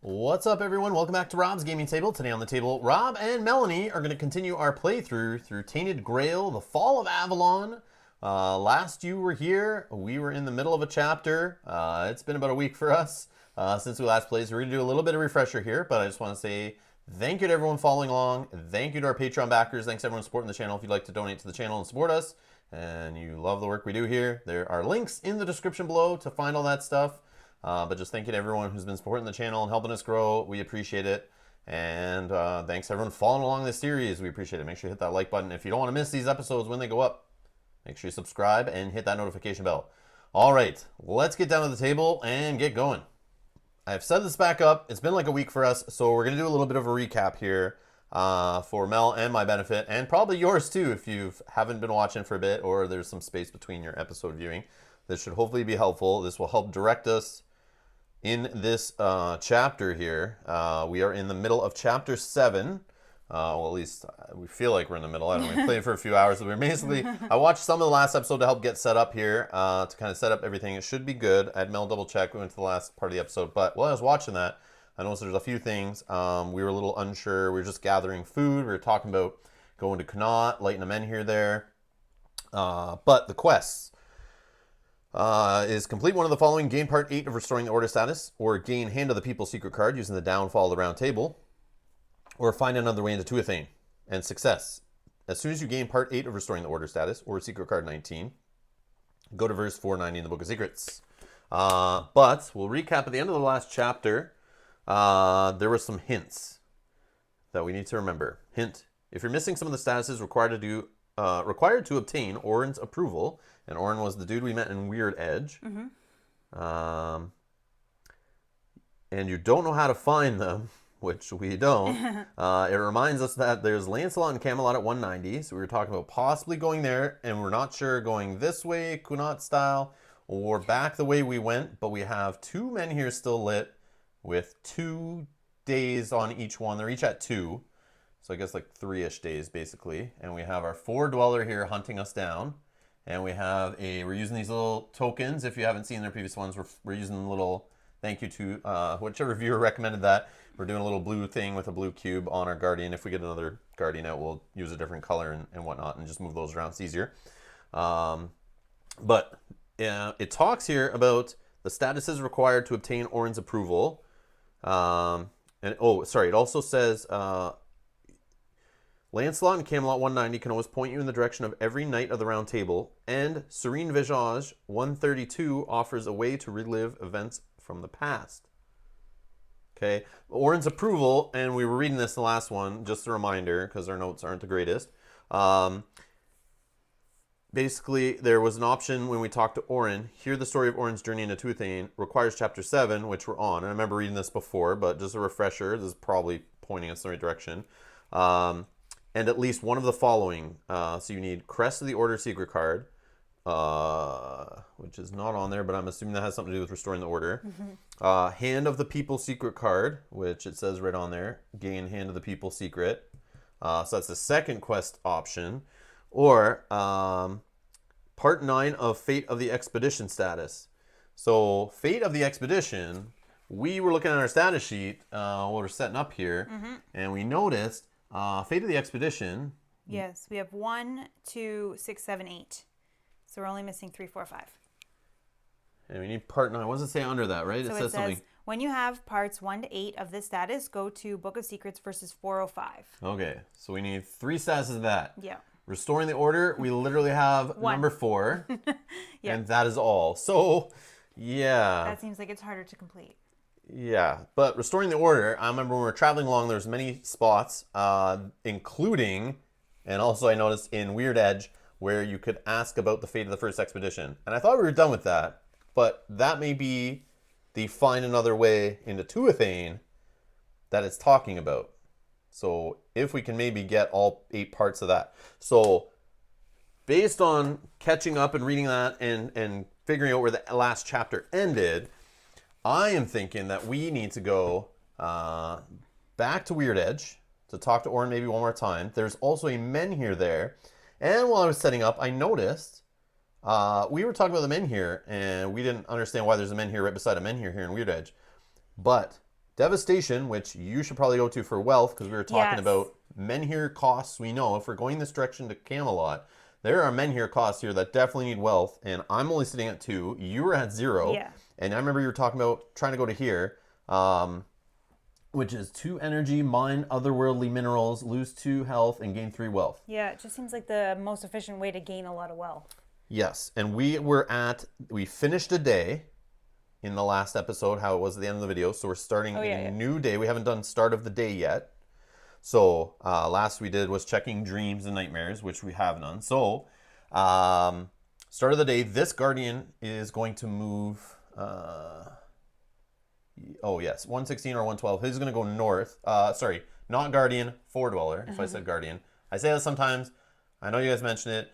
What's up, everyone? Welcome back to Rob's Gaming Table. Today on the table, Rob and Melanie are going to continue our playthrough through Tainted Grail, the Fall of Avalon. Last you were here, we were in the middle of a chapter. It's been about a week for us since we last played, so we're going to do a little bit of refresher here, but I just want to say thank you to everyone following along. Thank you to our Patreon backers. Thanks to everyone supporting the channel. If you'd like to donate to the channel and support us, and you love the work we do here, there are links in the description below to find all that stuff. But just thank you to everyone who's been supporting the channel and helping us grow. We appreciate it. And thanks to everyone following along this series. We appreciate it. Make sure you hit that like button. If you don't want to miss these episodes when they go up, make sure you subscribe and hit that notification bell. All right, let's get down to the table and get going. I've set this back up. It's been like a week for us, so we're going to do a little bit of a recap here for Mel and my benefit, and probably yours too if you haven't been watching for a bit or there's some space between your episode viewing. This should hopefully be helpful. This will help direct us in this chapter here. We are in the middle of chapter 7. Well, at least we feel like we're in the middle. I don't know. We played for a few hours. So we're basically, I watched some of the last episode to help get set up here, to kind of set up everything. It should be good. I had Mel double check. We went to the last part of the episode. But while I was watching that, I noticed there's a few things. We were a little unsure. We were just gathering food. We were talking about going to Connaught, lighting a menhir there. But the quests. Is complete one of the following: gain part 8 of Restoring the Order status, or gain Hand of the People secret card using the Downfall of the Round Table, or find another way into Tuathane. And success. As soon as you gain part 8 of Restoring the Order status, or secret card 19, go to verse 490 in the Book of Secrets. But we'll recap at the end of the last chapter. There were some hints that we need to remember. Hint: if you're missing some of the statuses required to obtain Orin's approval, and Orin was the dude we met in Weird Edge. Mm-hmm. And you don't know how to find them, which we don't. It reminds us that there's Lancelot and Camelot at 190. So we were talking about possibly going there, and we're not sure going this way, Connaught style, or back the way we went. But we have 2 menhirs still lit with 2 days on each one. They're each at 2. So I guess like 3-ish days, basically. And we have our 4 dweller here hunting us down. And we have we're using these little tokens. If you haven't seen their previous ones, we're using a little thank you to whichever viewer recommended that. We're doing a little blue thing with a blue cube on our Guardian. If we get another Guardian out, we'll use a different color and whatnot and just move those around. It's easier. But it talks here about the statuses required to obtain Orin's approval. It also says Lancelot and Camelot 190 can always point you in the direction of every knight of the Round Table, and Serene Visage 132 offers a way to relive events from the past. Okay, Orin's approval, and we were reading this the last one, just a reminder, because our notes aren't the greatest. Basically, there was an option when we talked to Orin. Hear the story of Orin's journey into Tuathane requires chapter 7, which we're on. And I remember reading this before, but just a refresher. This is probably pointing us in the right direction. And at least one of the following. So you need Crest of the Order secret card, which is not on there, but I'm assuming that has something to do with Restoring the Order. Mm-hmm. Hand of the People secret card, which it says right on there. Gain Hand of the People secret. So that's the second quest option. Or part 9 of Fate of the Expedition status. So Fate of the Expedition, we were looking at our status sheet while we're setting up here, mm-hmm. and we noticed Fate of the Expedition. Yes, we have 1, 2, 6, 7, 8. So we're only missing 3, 4, 5. And we need part 9. What does it say under that, right? So it says something. When you have parts 1 to 8 of this status, go to Book of Secrets verses 405. Okay, so we need 3 statuses of that. Yeah. Restoring the Order, we literally have 1. number 4. Yeah. And that is all. So, yeah. That seems like it's harder to complete. Yeah, but Restoring the Order, I remember when we were traveling along, there's many spots, including, and also I noticed in Weird Edge, where you could ask about the fate of the first expedition. And I thought we were done with that, but that may be the find another way into Tuathane that it's talking about. So if we can maybe get all 8 parts of that. So based on catching up and reading that and figuring out where the last chapter ended, I am thinking that we need to go back to Weird Edge to talk to Orin maybe one more time. There's also a menhir there. And while I was setting up, I noticed we were talking about the menhir, and we didn't understand why there's a menhir right beside a menhir here in Weird Edge. But Devastation, which you should probably go to for wealth, because we were talking Yes. about menhir costs. We know if we're going this direction to Camelot, there are menhir costs here that definitely need wealth, and I'm only sitting at 2. You were at 0. Yeah. And I remember you were talking about trying to go to here, which is 2 energy, mine otherworldly minerals, lose 2 health, and gain 3 wealth. Yeah, it just seems like the most efficient way to gain a lot of wealth. Yes, and we finished a day in the last episode, how it was at the end of the video. So we're starting a new day. We haven't done start of the day yet. So last we did was checking dreams and nightmares, which we have none. So start of the day, this guardian is going to move. Oh yes, 116 or 112. He's going to go north. Sorry, not guardian, 4 dweller. If I said guardian, I say that sometimes. I know you guys mentioned it.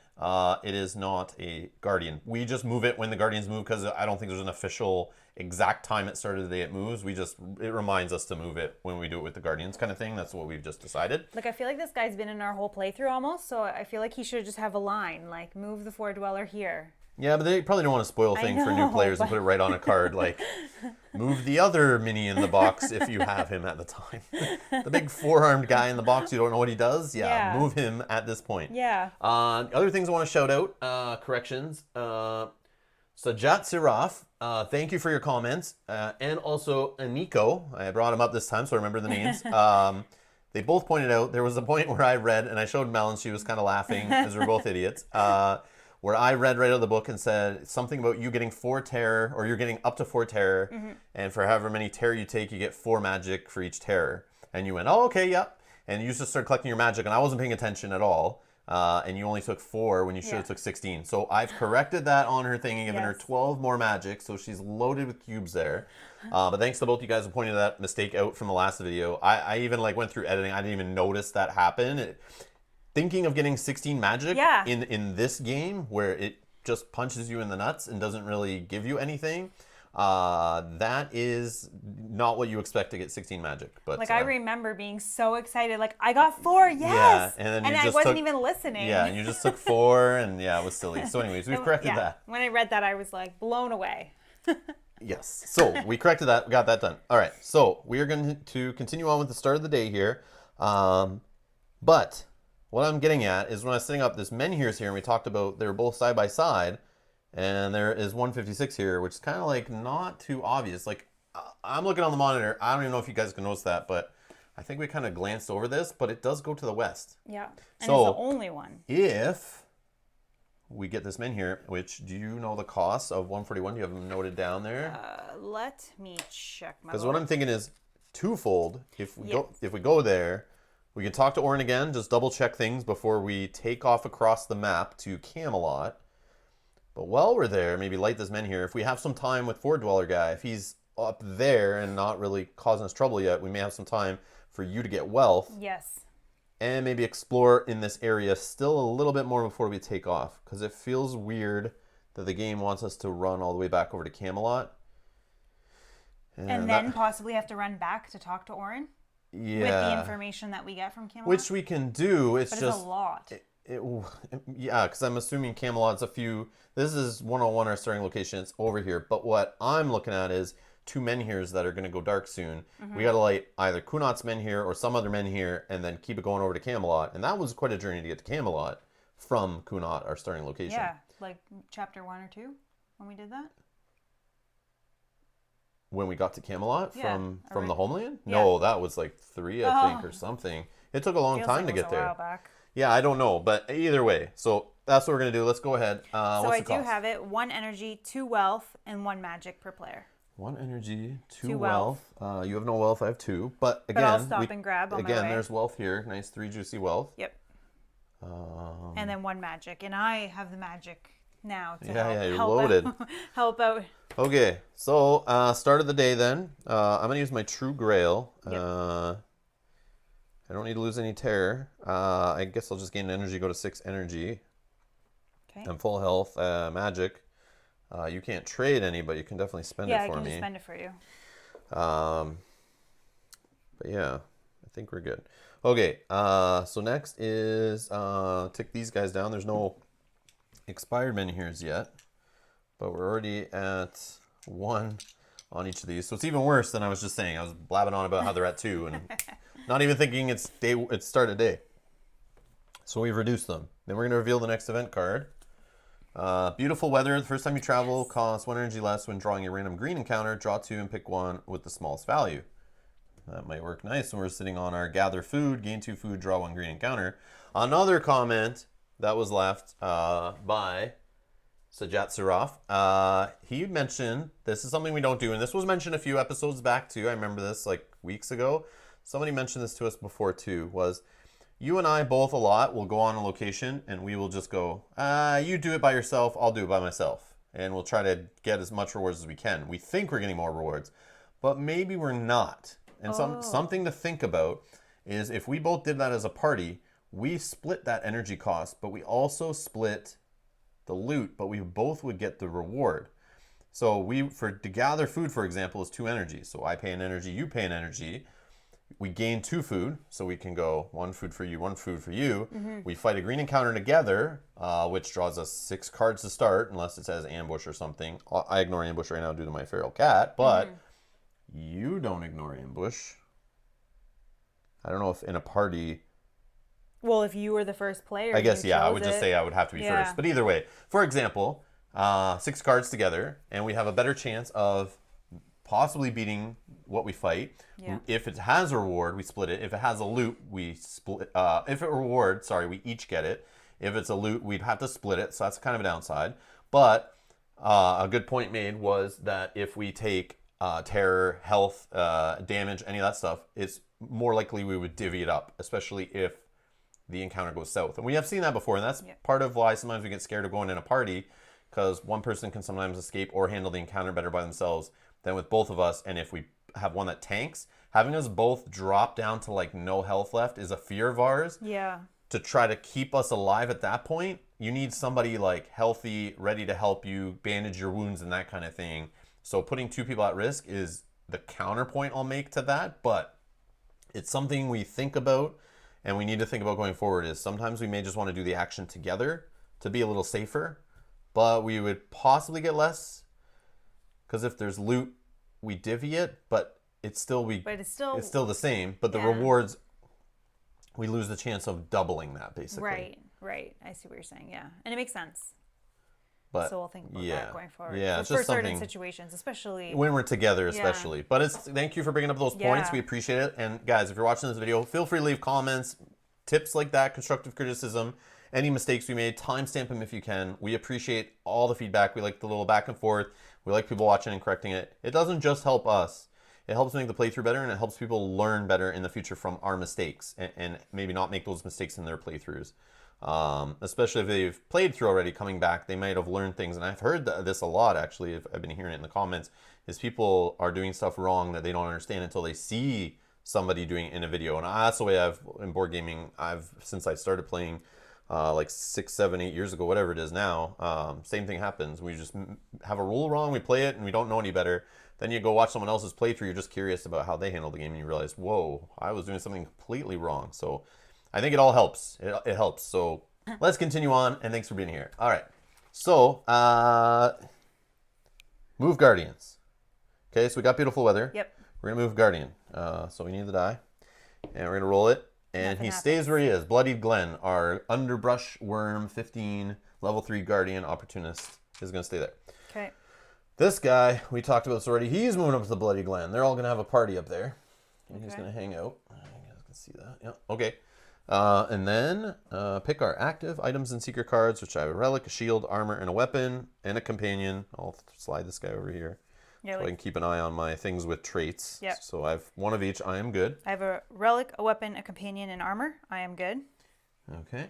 It is not a guardian. We just move it when the guardians move, because I don't think there's an official exact time it started the day it moves. It reminds us to move it when we do it with the guardians kind of thing. That's what we've just decided. Like, I feel like this guy's been in our whole playthrough almost, so I feel like he should just have a line, like, move the 4 dweller here. Yeah, but they probably don't want to spoil things for new players and put it right on a card, like, move the other mini in the box if you have him at the time. The big 4-armed guy in the box, you don't know what he does? Yeah. Move him at this point. Yeah. Other things I want to shout out, corrections. Sajat Siraf, thank you for your comments. And also Aniko, I brought him up this time, so I remember the names. They both pointed out, there was a point where I read, and I showed Mel, and she was kind of laughing, because we're both idiots. Where I read right out of the book and said something about you getting 4 terror, or you're getting up to 4 terror, and for however many terror you take, you get 4 magic for each terror. And you went, oh, okay, yep. And you just started collecting your magic, and I wasn't paying attention at all. And you only took 4 when you should have took 16. So I've corrected that on her thing and given her 12 more magic, so she's loaded with cubes there. But thanks to both you guys who pointed that mistake out from the last video. I even went through editing. I didn't even notice that happen. Thinking of getting 16 magic in this game, where it just punches you in the nuts and doesn't really give you anything, that is not what you expect to get 16 magic. But I remember being so excited, like, I got 4, yes! Yeah, and I wasn't even listening. Yeah, and you just took 4, and it was silly. So anyways, we've corrected that. When I read that, I was like blown away. Yes, so we corrected that, we got that done. All right, so we are going to continue on with the start of the day here. But what I'm getting at is when I was setting up this menhirs here, and we talked about they were both side by side, and there is 156 here, which is kind of not too obvious. I'm looking on the monitor. I don't even know if you guys can notice that, but I think we kind of glanced over this, but it does go to the west. Yeah, and so it's the only one. If we get this menhir, which, do you know the cost of 141? Do you have them noted down there? Let me check my. Because what I'm thinking is twofold. If we go there, we can talk to Orin again, just double check things before we take off across the map to Camelot. But while we're there, maybe light this menhir. If we have some time with 4 dweller guy, if he's up there and not really causing us trouble yet, we may have some time for you to get wealth. Yes. And maybe explore in this area still a little bit more before we take off. Because it feels weird that the game wants us to run all the way back over to Camelot. And then possibly have to run back to talk to Orin? Yeah. With the information that we get from Camelot? Which we can do. It's but just it's a lot. Yeah, because I'm assuming Camelot's a few. This is 101, our starting location. It's over here. But what I'm looking at is 2 menhirs that are going to go dark soon. We got to light either Kunat's menhir or some other menhir, and then keep it going over to Camelot. And that was quite a journey to get to Camelot from Kunat, our starting location. Yeah, like chapter 1 or 2 when we did that. When we got to Camelot from the homeland? Yeah. No, that was 3, I think, or something. It took a long time to get there. A while back. Yeah, I don't know, but either way. So that's what we're going to do. Let's go ahead. So I do have it. 1 energy, 2 wealth, and 1 magic per player. 1 energy, 2 wealth. You have no wealth. I have 2. But again, I'll stop and grab on my way. There's wealth here. Nice 3 juicy wealth. Yep. And then 1 magic. And I have the magic now to you're help loaded. Help out. Okay, so start of the day then. I'm going to use my True Grail. Yep. I don't need to lose any terror. I guess I'll just gain energy, go to 6 energy. Okay. I'm full health, magic. You can't trade any, but you can definitely spend it for me. Yeah, I can just spend it for you. But yeah, I think we're good. Okay, so next is tick these guys down. There's no expired menhirs yet, but we're already at 1 on each of these. So it's even worse than I was just saying. I was blabbing on about how they're at 2 and not even thinking it's start of day. So we've reduced them. Then we're going to reveal the next event card. Beautiful weather. The first time you travel costs 1 energy less when drawing a random green encounter. Draw 2 and pick one with the smallest value. That might work nice when we're sitting on our gather food, gain 2 food, draw 1 green encounter. Another comment that was left by Sajat Suraf. He mentioned, this is something we don't do, and this was mentioned a few episodes back too. I remember this like weeks ago. Somebody mentioned this to us before too, was you and I both a lot will go on a location and we will just go, you do it by yourself, I'll do it by myself. And we'll try to get as much rewards as we can. We think we're getting more rewards, but maybe we're not. And something to think about is if we both did that as a party, we split that energy cost, but we also split the loot, but we both would get the reward. So to gather food, for example, is 2 energy. So I pay an energy, you pay an energy. We gain 2 food, so we can go 1 food for you, 1 food for you. Mm-hmm. We fight a green encounter together, which draws us 6 cards to start, unless it says ambush or something. I ignore ambush right now due to my feral cat, but you don't ignore ambush. I don't know if in a party... Well, if you were the first player, I guess, I would just say I would have to be first. But either way, for example, 6 cards together, and we have a better chance of possibly beating what we fight. Yeah. If it has a reward, we split it. If it has a loot, we split. If it rewards, we each get it. If it's a loot, we'd have to split it. So that's kind of a downside. But a good point made was that if we take terror, health, damage, any of that stuff, it's more likely we would divvy it up, especially if the encounter goes south. And we have seen that before, and that's part of why sometimes we get scared of going in a party, because one person can sometimes escape or handle the encounter better by themselves than with both of us. And if we have one that tanks, having us both drop down to like no health left is a fear of ours. Yeah. To try to keep us alive at that point, you need somebody like healthy, ready to help you, bandage your wounds and that kind of thing. So putting 2 people at risk is the counterpoint I'll make to that, but it's something we think about and we need to think about going forward. Is sometimes we may just want to do the action together to be a little safer, but we would possibly get less, because if there's loot, we divvy it, but it's still the same. But the rewards, we lose the chance of doubling that, basically. Right. I see what you're saying. Yeah, and it makes sense. But so we'll think about that going forward. Yeah, for certain situations, especially when we're together, especially. But thank you for bringing up those points. We appreciate it. And guys, if you're watching this video, feel free to leave comments, tips like that, constructive criticism, any mistakes we made, timestamp them if you can. We appreciate all the feedback. We like the little back and forth. We like people watching and correcting it. It doesn't just help us. It helps make the playthrough better, and it helps people learn better in the future from our mistakes and maybe not make those mistakes in their playthroughs. Especially if they've played through already, coming back, they might have learned things. And I've heard this a lot, actually. I've been hearing it in the comments, is people are doing stuff wrong that they don't understand until they see somebody doing it in a video. And that's the way in board gaming, since I started playing like 6, 7, 8 years ago, whatever it is now, same thing happens. We just have a rule wrong, we play it, and we don't know any better. Then you go watch someone else's playthrough, you're just curious about how they handle the game, and you realize, whoa, I was doing something completely wrong. So I think it all helps. It helps. So let's continue on, and thanks for being here. All right. So, move Guardians. Okay, so we got beautiful weather. Yep. We're going to move Guardian. So we need the die, and we're going to roll it. And he stays where he is. Bloodied Glen, our underbrush worm 15, level 3 Guardian opportunist, is going to stay there. Okay. This guy, we talked about this already. He's moving up to the Bloody Glen. They're all going to have a party up there. And he's going to hang out. You guys can see that. Yeah. Okay. And then pick our active items and secret cards, which I have a relic, a shield, armor, and a weapon, and a companion. I'll slide this guy over here. So I can keep an eye on my things with traits. Yep. So I have one of each. I am good. I have a relic, a weapon, a companion, and armor. I am good. Okay.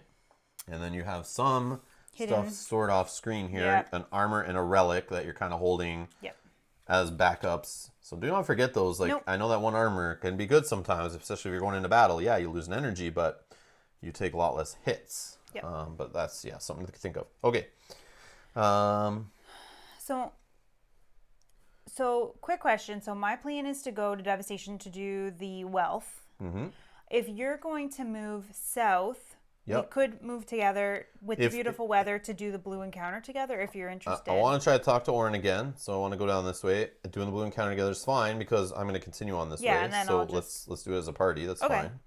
And then you have some stuff stored off screen here. An armor and a relic that you're kind of holding as backups. So do not forget those. Like, I know that one armor can be good sometimes, especially if you're going into battle. Yeah, you lose an energy, but you take a lot less hits. Yep. But that's, something to think of. Okay. So, quick question. So, my plan is to go to Devastation to do the wealth. Mm-hmm. If you're going to move south, Yep. We could move together with the If- beautiful weather to do the blue encounter together if you're interested. I want to try to talk to Oren again, so I want to go down this way. Doing the blue encounter together is fine because I'm going to continue on this way. and then so I'll just... let's do it as a party. That's Okay. fine.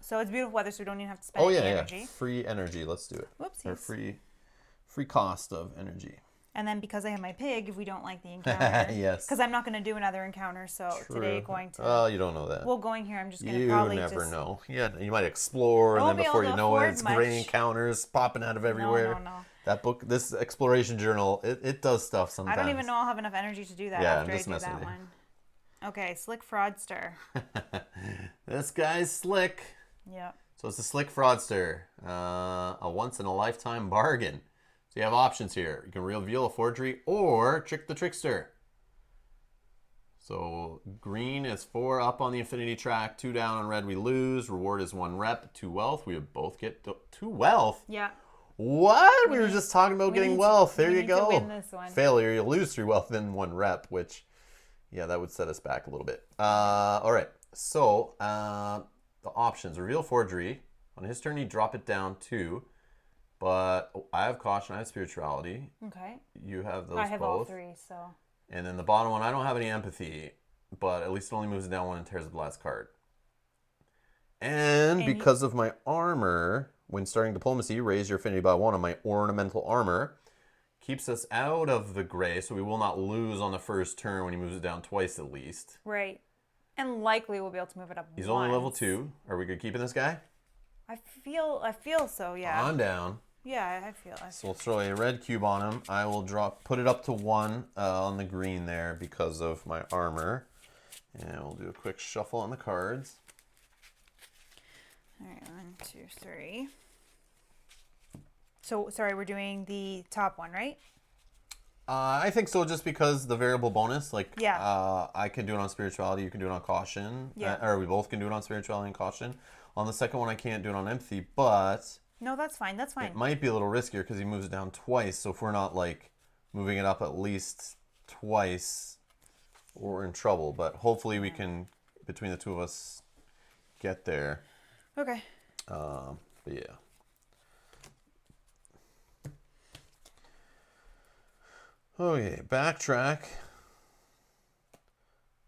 So it's beautiful weather, so we don't even have to spend Oh any yeah, energy. free energy. Let's do it. Whoopsies. Or free cost of energy. And then because I have my pig, if we don't like the encounter, Yes. because I'm not going to do another encounter, so True. today going to... Well, you don't know that. Well, going here, I'm just going to You probably never just... know. Yeah, you might explore, and won't then be before able you to know it, afford it's much. gray encounters popping out of everywhere. No. That book, this exploration journal, it does stuff sometimes. I don't even know I'll have enough energy to do that Yeah, I'm after I just do messing that with you. one. Okay, Slick Fraudster. This guy's slick. Yep. So it's a slick fraudster, a once-in-a-lifetime bargain. So you have options here. You can reveal a forgery or trick the trickster. So green is 4 up on the infinity track, 2 down on red we lose. Reward is 1 rep, 2 wealth. We would both get 2 wealth. Yeah. What? We were just talking about getting wealth. There we you need go. to win this one. Failure, you'll lose 3 wealth, then 1 rep, which, yeah, that would set us back a little bit. All right. So the options: reveal forgery. On his turn, you drop it down 2. But I have caution, I have spirituality. Okay. You have those I have both. all 3, so... And then the bottom one, I don't have any empathy, but at least it only moves it down 1 and tears the last card. And because of my armor, when starting diplomacy, raise your affinity by 1 on my ornamental armor. Keeps us out of the gray, so we will not lose on the first turn when he moves it down twice at least. Right. And likely we'll be able to move it up He's once. only level 2. Are we good keeping this guy? I feel so, yeah. On down. Yeah, I feel. So we'll throw a red cube on him. I will put it up to 1 on the green there because of my armor. And we'll do a quick shuffle on the cards. All right, 1, 2, 3. So, sorry, we're doing the top one, right? I think so, just because the variable bonus, like, Yeah. I can do it on spirituality, you can do it on caution. Yeah. Or we both can do it on spirituality and caution. On the second one, I can't do it on empathy, but No, that's fine. That's fine. it might be a little riskier because he moves it down twice. So if we're not, like, moving it up at least twice, we're in trouble. But hopefully we can, between the two of us, get there. Okay. But yeah. Okay, backtrack.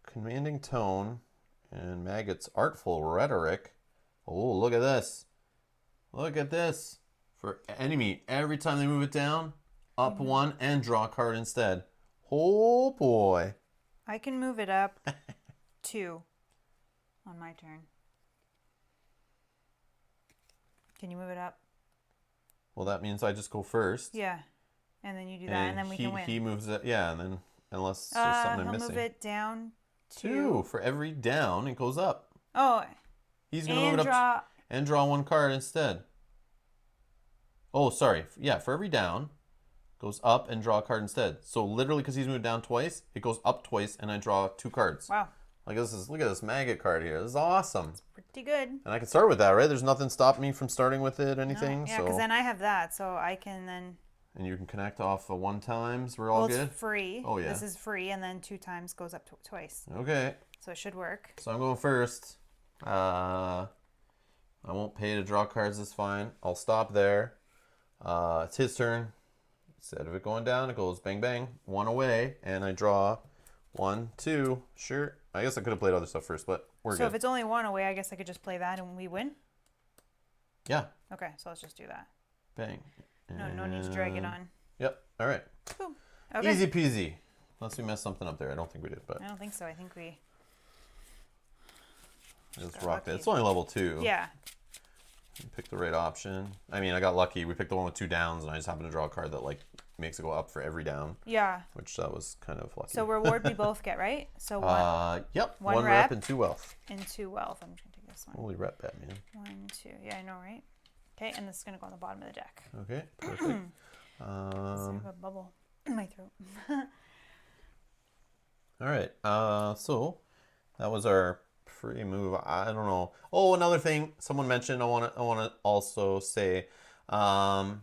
Commanding tone and Maggot's artful rhetoric. Oh, look at this. Look at this. For enemy, every time they move it down, up 1 and draw a card instead. Oh boy. I can move it up 2 on my turn. Can you move it up? Well, that means I just go first. Yeah. And then you do that, and then we can win. He moves it, yeah, and then unless there's something I'm he'll missing. move it down 2. For every down, it goes up. Oh, He's going to move it up and draw 1 card instead. Oh, sorry. Yeah, for every down, goes up and draw a card instead. So literally, because he's moved down twice, it goes up twice, and I draw 2 cards. Wow. Like look at this Maggot card here. This is awesome. Pretty good. And I can start with that, right? There's nothing stopping me from starting with it, anything. No. Yeah, because then I have that, so I can then... And you can connect off 1 times. We're all good? It's free. Oh, yeah. This is free, and then 2 times goes up twice. Okay. So it should work. So I'm going first. I won't pay to draw cards. That's fine. I'll stop there. It's his turn. Instead of it going down, it goes bang, bang. 1 away, and I draw 1, 2. Sure. I guess I could have played other stuff first, but we're good. So if it's only 1 away, I guess I could just play that and we win? Yeah. Okay, so let's just do that. Bang. No need to drag it on. Yep. All right. Boom. Okay. Easy peasy. Unless we messed something up there. I don't think we did, but I don't think so. I think we... just got rocked it. lucky. It's only level 2. Yeah. Pick the right option. I mean, I got lucky. We picked the one with 2 downs, and I just happened to draw a card that, like, makes it go up for every down. Yeah. Which that was kind of lucky. So reward we both get, right? So 1 Yep. 1 1 rep and 2 wealth. and 2 wealth. I'm just going to take this one. Holy rep, Batman. 1, 2. Yeah, I know, right? Okay, and this is going to go on the bottom of the deck. Okay, perfect. I have a bubble in my throat. All right. So that was our free move. I don't know. Oh, another thing someone mentioned. I want to also say. I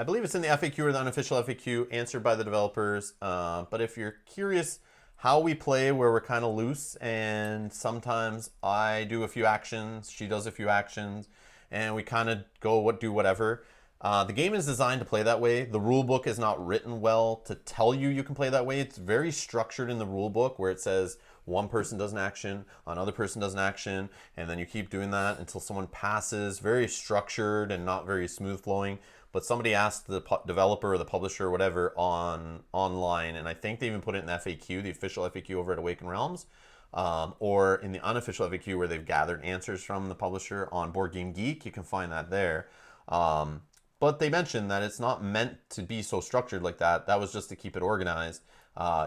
believe it's in the FAQ or the unofficial FAQ, answered by the developers. But if you're curious how we play, where we're kind of loose, and sometimes I do a few actions, she does a few actions, and we kind of do whatever. The game is designed to play that way. The rule book is not written well to tell you can play that way. It's very structured in the rule book where it says one person does an action, another person does an action, and then you keep doing that until someone passes. Very structured and not very smooth flowing. But somebody asked the developer or the publisher or whatever online, and I think they even put it in the FAQ, the official FAQ over at Awaken Realms, or in the unofficial FAQ where they've gathered answers from the publisher on Board Game Geek. You can find that there. But they mentioned that it's not meant to be so structured like that. That was just to keep it organized.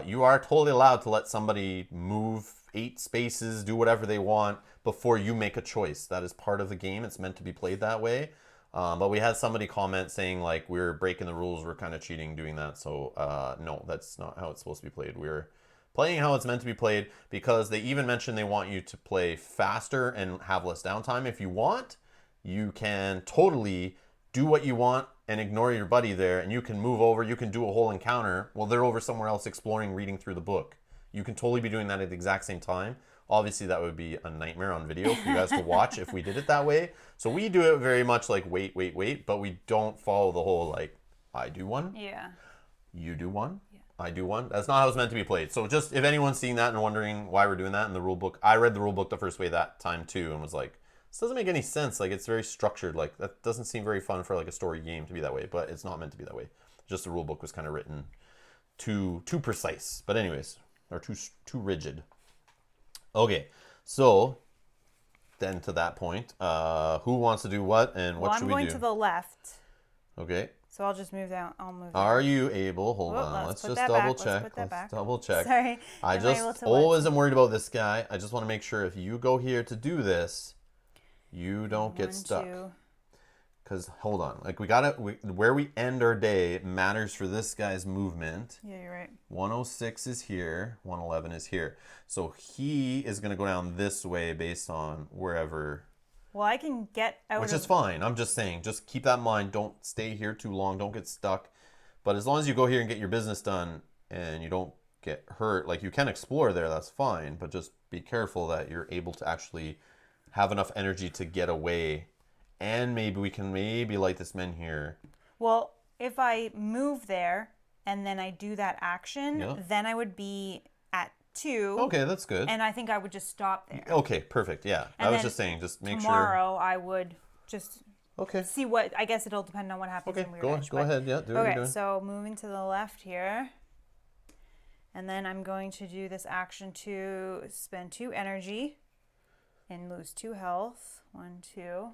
You are totally allowed to let somebody move 8 spaces, do whatever they want before you make a choice. That is part of the game. It's meant to be played that way. But we had somebody comment saying like we're breaking the rules, we're kind of cheating doing that. So no, that's not how it's supposed to be played. We're playing how it's meant to be played because they even mentioned they want you to play faster and have less downtime. If you want, you can totally do what you want and ignore your buddy there, and you can move over, you can do a whole encounter while they're over somewhere else exploring, reading through the book. You can totally be doing that at the exact same time. Obviously, that would be a nightmare on video for you guys to watch if we did it that way. So we do it very much like wait, but we don't follow the whole like, I do one, you do one, I do one. That's not how it's meant to be played. So just if anyone's seeing that and wondering why we're doing that in the rule book, I read the rule book the first way that time too and was like, this doesn't make any sense. Like it's very structured. Like that doesn't seem very fun for like a story game to be that way, but it's not meant to be that way. Just the rule book was kind of written too precise. But anyways, or too rigid. Okay, so then to that point, who wants to do what and what should we do? I'm going to the left. Okay. So I'll just move down. I'll move. Are you able? Hold on. Let's just double check. Let's double check. Sorry. I just always am worried about this guy. I just want to make sure if you go here to do this, you don't get stuck. Because hold on, like where we end our day matters for this guy's movement. Yeah, you're right. 106 is here, 111 is here. So he is going to go down this way based on wherever. Well, I can get out. Which is fine. I'm just saying, just keep that in mind. Don't stay here too long. Don't get stuck. But as long as you go here and get your business done and you don't get hurt, like you can explore there, that's fine. But just be careful that you're able to actually have enough energy to get away. And maybe we can light this menhir. Well, if I move there and then I do that action, then I would be at 2. Okay, that's good. And I think I would just stop there. Okay, perfect. Yeah, I was just saying, just make tomorrow I would just Okay. See what, I guess it'll depend on what happens in Weird Edge. Go ahead. Yeah, do what you're doing. Okay, so moving to the left here. And then I'm going to do this action to spend 2 energy and lose 2 health. 1, 2.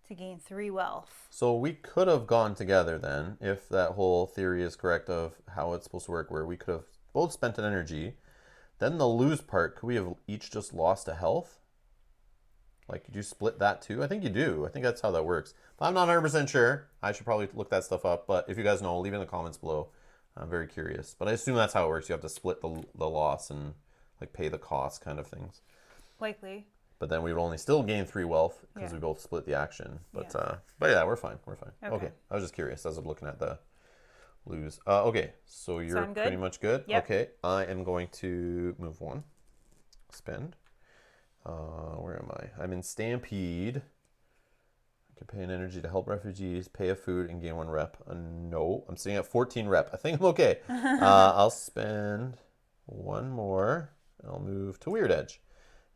To gain 3 wealth. So we could have gone together then, if that whole theory is correct of how it's supposed to work, where we could have both spent an energy. Then the lose part, could we have each just lost a health? Like, could you split that too? I think you do. I think that's how that works. But I'm not 100% sure. I should probably look that stuff up. But if you guys know, leave it in the comments below. I'm very curious. But I assume that's how it works. You have to split the loss and like pay the cost kind of things. Likely. But then we would only still gain 3 wealth because we both split the action. But yeah, we're fine. We're fine. Okay. I was just curious as I'm looking at the lose. Okay, so you're pretty much good. Yep. Okay, I am going to move 1. Spend. Where am I? I'm in Stampede. I can pay an energy to help refugees, pay a food, and gain 1 rep. No, I'm sitting at 14 rep. I think I'm okay. I'll spend 1 more. I'll move to Weird Edge.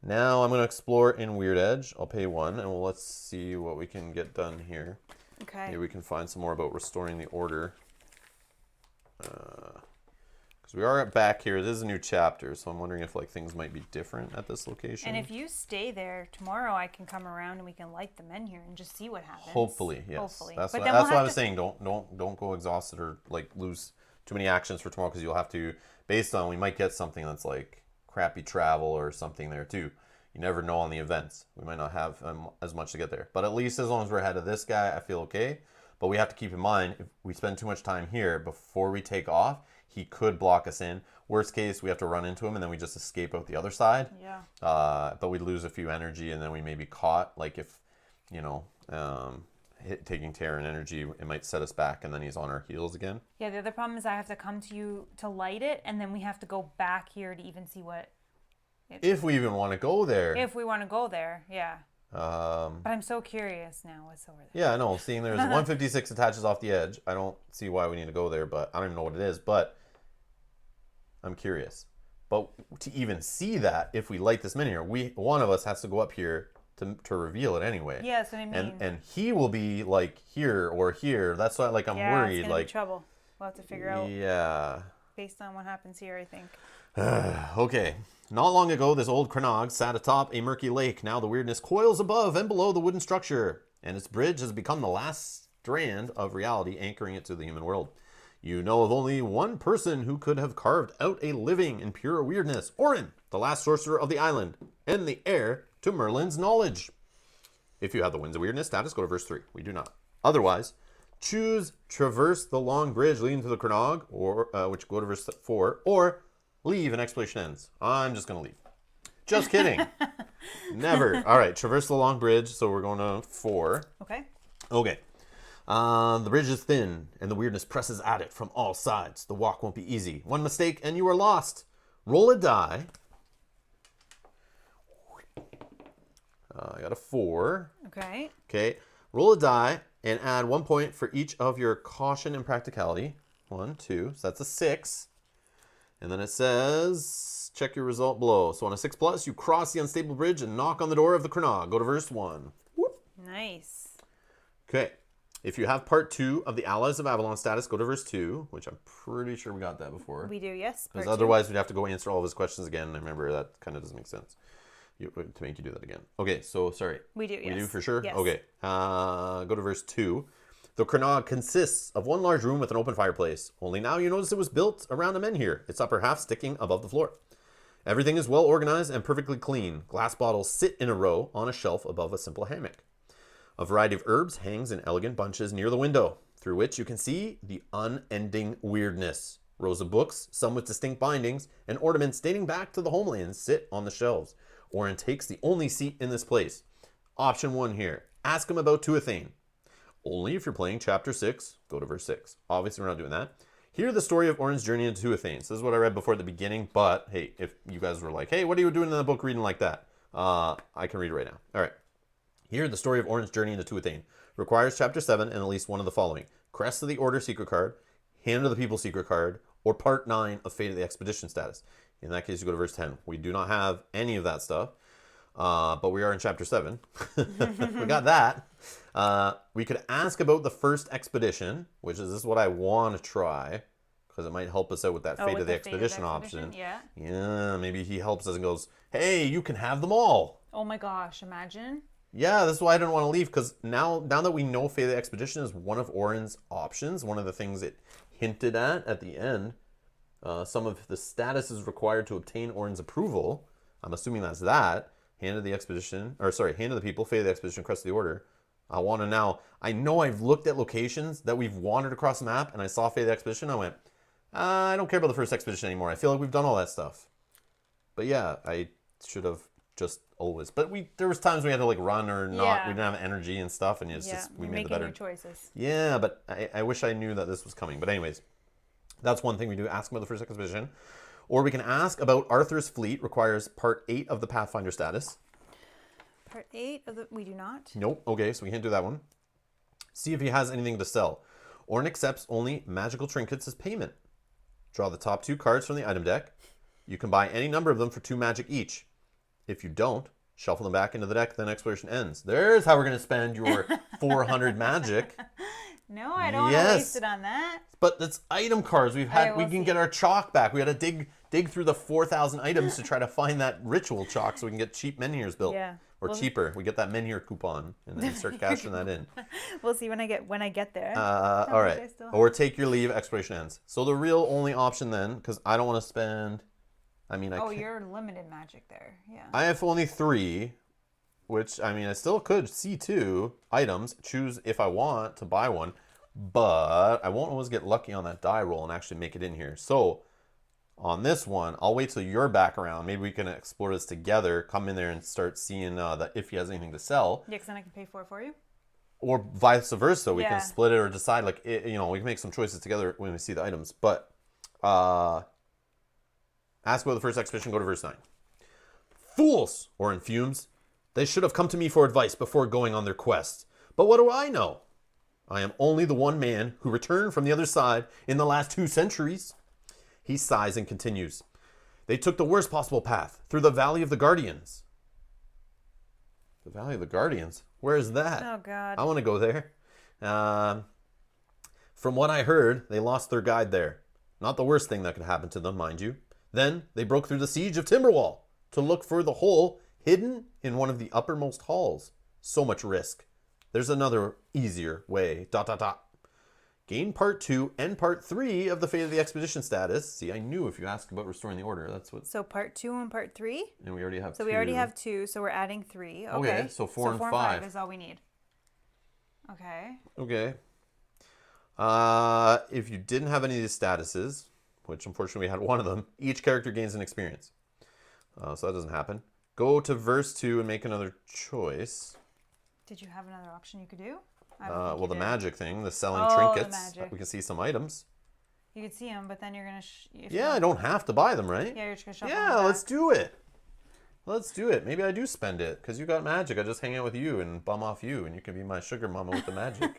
Now I'm going to explore in Weird Edge. I'll pay 1, and let's see what we can get done here. Okay. Maybe we can find some more about restoring the order. Because we are back here. This is a new chapter, so I'm wondering if like things might be different at this location. And if you stay there tomorrow, I can come around and we can light the menhir and just see what happens. Hopefully, yes. Hopefully. That's what I was saying. Don't go exhausted or like lose too many actions for tomorrow because you'll have to. Based on we might get something that's like crappy travel or something there too. You never know on the events. We might not have as much to get there. But at least as long as we're ahead of this guy, I feel okay. But we have to keep in mind, if we spend too much time here before we take off, he could block us in. Worst case, we have to run into him and then we just escape out the other side. Yeah. But we'd lose a few energy and then we may be caught. Like if, taking Terran energy, it might set us back and then he's on our heels again. Yeah, the other problem is I have to come to you to light it and then we have to go back here to even see what... If we even want to go there. If we want to go there, yeah. But I'm so curious now what's over there. Yeah, I know. Seeing there's 156 attaches off the edge, I don't see why we need to go there, but I don't even know what it is, but I'm curious. But to even see that, if we light this menhir, one of us has to go up here to reveal it anyway. Yeah, that's what I mean. And he will be like here or here. That's why I'm worried. It's gonna be trouble. We'll have to figure out. Yeah. Based on what happens here, I think. Okay. Not long ago, this old Cranog sat atop a murky lake. Now the weirdness coils above and below the wooden structure, and its bridge has become the last strand of reality anchoring it to the human world. You know of only one person who could have carved out a living in pure weirdness. Orin, the last sorcerer of the island, and the heir to Merlin's knowledge. If you have the Winds of Weirdness status, go to verse 3. We do not. Otherwise, choose traverse the long bridge leading to the Cranog, or which go to verse 4, or leave and exploration ends. I'm just going to leave. Just kidding. Never. All right, traverse the long bridge, so we're going to 4. Okay. Okay. The bridge is thin, and the weirdness presses at it from all sides. The walk won't be easy. One mistake, and you are lost. Roll a die. I got a 4. Okay. Okay. Roll a die and add 1 point for each of your caution and practicality. 1, 2. So that's a 6. And then it says, check your result below. So on a 6 plus, you cross the unstable bridge and knock on the door of the Cranog. Go to verse 1. Whoop. Nice. Okay. If you have part 2 of the Allies of Avalon status, go to verse 2, which I'm pretty sure we got that before. We do, yes. Because otherwise we'd have to go answer all of his questions again. And I remember that kind of doesn't make sense to make you do that again. Okay, so sorry. We do, yes. We do for sure? Yes. Okay. Go to verse 2. The Cranog consists of one large room with an open fireplace. Only now you notice it was built around a menhir, its upper half sticking above the floor. Everything is well organized and perfectly clean. Glass bottles sit in a row on a shelf above a simple hammock. A variety of herbs hangs in elegant bunches near the window, through which you can see the unending weirdness. Rows of books, some with distinct bindings, and ornaments dating back to the homeland sit on the shelves. Orin takes the only seat in this place. Option 1 here. Ask him about Tuathane. Only if you're playing Chapter 6, go to verse 6. Obviously, we're not doing that. Hear the story of Orin's journey into Tuathane. So this is what I read before at the beginning, but hey, if you guys were like, hey, what are you doing in the book reading like that? I can read it right now. All right. Here, the story of Orin's journey into Tuathane requires Chapter 7 and at least one of the following. Crest of the Order secret card, Hand of the People secret card, or Part 9 of Fate of the Expedition status. In that case, you go to verse 10. We do not have any of that stuff, but we are in Chapter 7. We got that. We could ask about the first expedition, which is this is what I want to try, because it might help us out with that Fate of the Expedition option. Yeah. Yeah, maybe he helps us and goes, hey, you can have them all. Oh my gosh, imagine. Yeah, this is why I didn't want to leave, because now that we know Fate of the Expedition is one of Orin's options, one of the things it hinted at the end, some of the status is required to obtain Orin's approval. I'm assuming that's that. Hand of the Expedition, or sorry, Hand of the People, Fate of the Expedition, Crest of the Order. I want to now, I know I've looked at locations that we've wandered across the map, and I saw Fate of the Expedition, I went, I don't care about the first expedition anymore. I feel like we've done all that stuff. But yeah, I should have just always. But there was times we had to like run or not. Yeah. We didn't have energy and stuff, and it's just we made the better your choices. Yeah, but I wish I knew that this was coming. But anyways, that's one thing we do. Ask about the first expedition, or we can ask about Arthur's fleet. Requires part 8 of the Pathfinder status. Part 8 of the we do not. Nope. Okay, so we can't do that one. See if he has anything to sell. Orn accepts only magical trinkets as payment. Draw the top 2 cards from the item deck. You can buy any number of them for 2 magic each. If you don't, shuffle them back into the deck, then exploration ends. There's how we're going to spend your 400 magic. No, I don't want to waste it on that. But that's item cards. We can get our chalk back. We got to dig through the 4,000 items to try to find that ritual chalk so we can get cheap menhirs built. Yeah. Or cheaper. We get that menhir coupon and then start cashing that in. We'll see when I get there. All right. Or take your leave, exploration ends. So the real only option then, because I don't want to spend... you're limited magic there. Yeah. I have only 3, which, I still could see 2 items, choose if I want to buy one, but I won't always get lucky on that die roll and actually make it in here. So on this one, I'll wait till you're back around. Maybe we can explore this together, come in there and start seeing if he has anything to sell. Yeah, because then I can pay for you. Or vice versa. We can split it or decide, we can make some choices together when we see the items. But ask about the first expedition, go to verse 9. Fools! Or in fumes. They should have come to me for advice before going on their quest. But what do I know? I am only the one man who returned from the other side in the last 2 centuries. He sighs and continues. They took the worst possible path, through the Valley of the Guardians. The Valley of the Guardians? Where is that? Oh, God. I want to go there. From what I heard, they lost their guide there. Not the worst thing that could happen to them, mind you. Then they broke through the siege of Timberwall to look for the hole hidden in one of the uppermost halls. So much risk. There's another easier way. ... Gain part 2 and part 3 of the Fate of the Expedition status. See, I knew if you asked about restoring the order, that's what... So part 2 and part 3? And we already have 2. So we already have 2, so we're adding 3. Okay, so 4 and 4 5 is all we need. Okay. Okay. If you didn't have any of these statuses, which unfortunately we had one of them, each character gains an experience. So that doesn't happen. Go to verse 2 and make another choice. Did you have another option you could do? Well, the magic thing, the selling the trinkets. magic. We can see some items. You could see them, but then you're going to... Yeah, I don't have to buy them, right? Yeah, you're just going to shuffle Yeah, them back. let's do it. Let's do it. Maybe I do spend it because you got magic. I just hang out with you and bum off you, and you can be my sugar mama with the magic.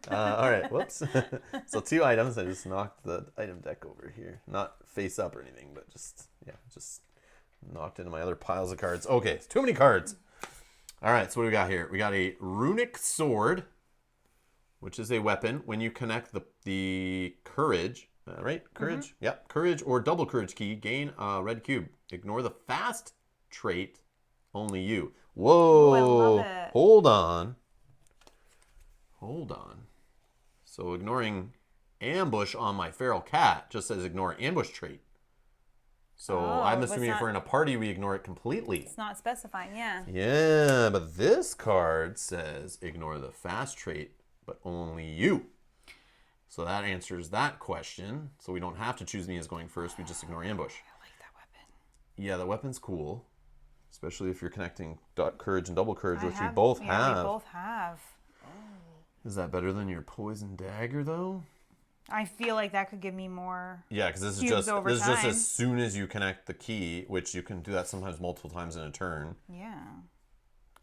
All right, whoops. So 2 items. I just knocked the item deck over here. Not face up or anything, but just knocked into my other piles of cards. Okay, it's too many cards. All right, so what do we got here? We got a runic sword, which is a weapon. When you connect the courage, right? Courage? Mm-hmm. Yep. Courage or double courage key, gain a red cube. Ignore the fast trait, only you. Whoa. Ooh, I love it. Hold on. So ignoring ambush on my feral cat just says ignore ambush trait. So I'm assuming if we're in a party, we ignore it completely. It's not specifying, yeah. Yeah, but this card says ignore the fast trait, but only you. So that answers that question. So we don't have to choose me as going first. We just ignore ambush. I like that weapon. Yeah, the weapon's cool. Especially if you're connecting courage and double courage, which we We both have. both have. Is that better than your poison dagger, though? I feel like that could give me more. Yeah, because this is just as soon as you connect the key, which you can do that sometimes multiple times in a turn. Yeah.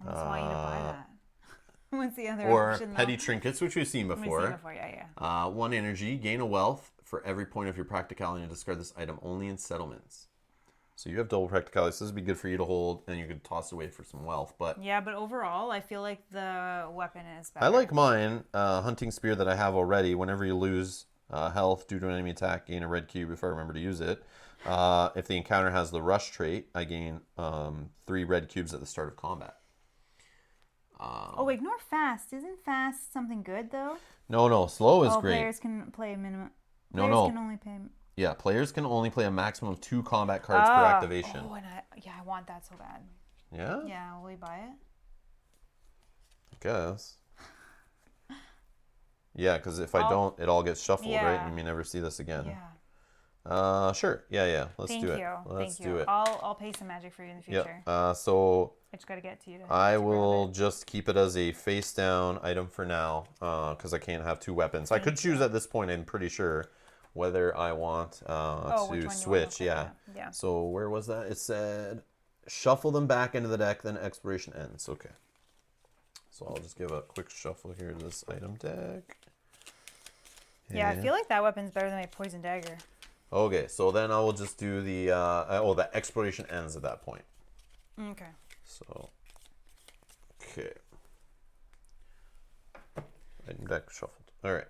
I almost want you to buy that. What's the other or option? Or petty trinkets, which we've seen before. Yeah. 1 energy, gain a wealth for every point of your practicality and discard this item only in settlements. So you have double practicality, so this would be good for you to hold, and you could toss it away for some wealth. But yeah, but overall, I feel like the weapon is better. I like mine, hunting spear that I have already. Whenever you lose health due to an enemy attack, gain a red cube if I remember to use it. If the encounter has the rush trait, I gain 3 red cubes at the start of combat. Ignore fast. Isn't fast something good, though? No, slow is great. Players can play a minimum. Can only play... Yeah, players can only play a maximum of 2 combat cards per activation. Oh, and I want that so bad. Yeah? Yeah, will you buy it? I guess. Yeah, because if I don't, it all gets shuffled, right? And we never see this again. Yeah. Sure. Yeah. Let's do it. Thank you. I'll pay some magic for you in the future. Yeah. So I just got to get to you. I will just keep it as a face down item for now, because I can't have 2 weapons. I could choose at this point, I'm pretty sure, whether I want to switch. Yeah. So where was that? It said shuffle them back into the deck, then exploration ends. Okay. So I'll just give a quick shuffle here to this item deck. Yeah, I feel like that weapon's better than my poison dagger. Okay, so then I will just do the the exploration ends at that point. Okay. So, okay. Item deck shuffled. All right.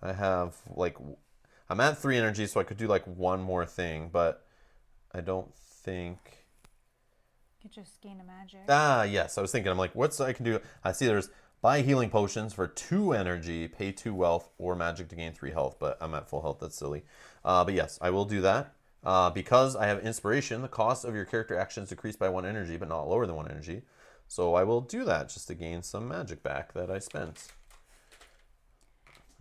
I have I'm at 3 energy, so I could do one more thing, but I don't think. You could just gain a magic. Yes. I was thinking, I'm like, what's I can do? I see there's buy healing potions for 2 energy, pay 2 wealth, or magic to gain 3 health, but I'm at full health. That's silly. But yes, I will do that. Because I have inspiration, the cost of your character actions decreased by 1 energy, but not lower than 1 energy. So I will do that just to gain some magic back that I spent.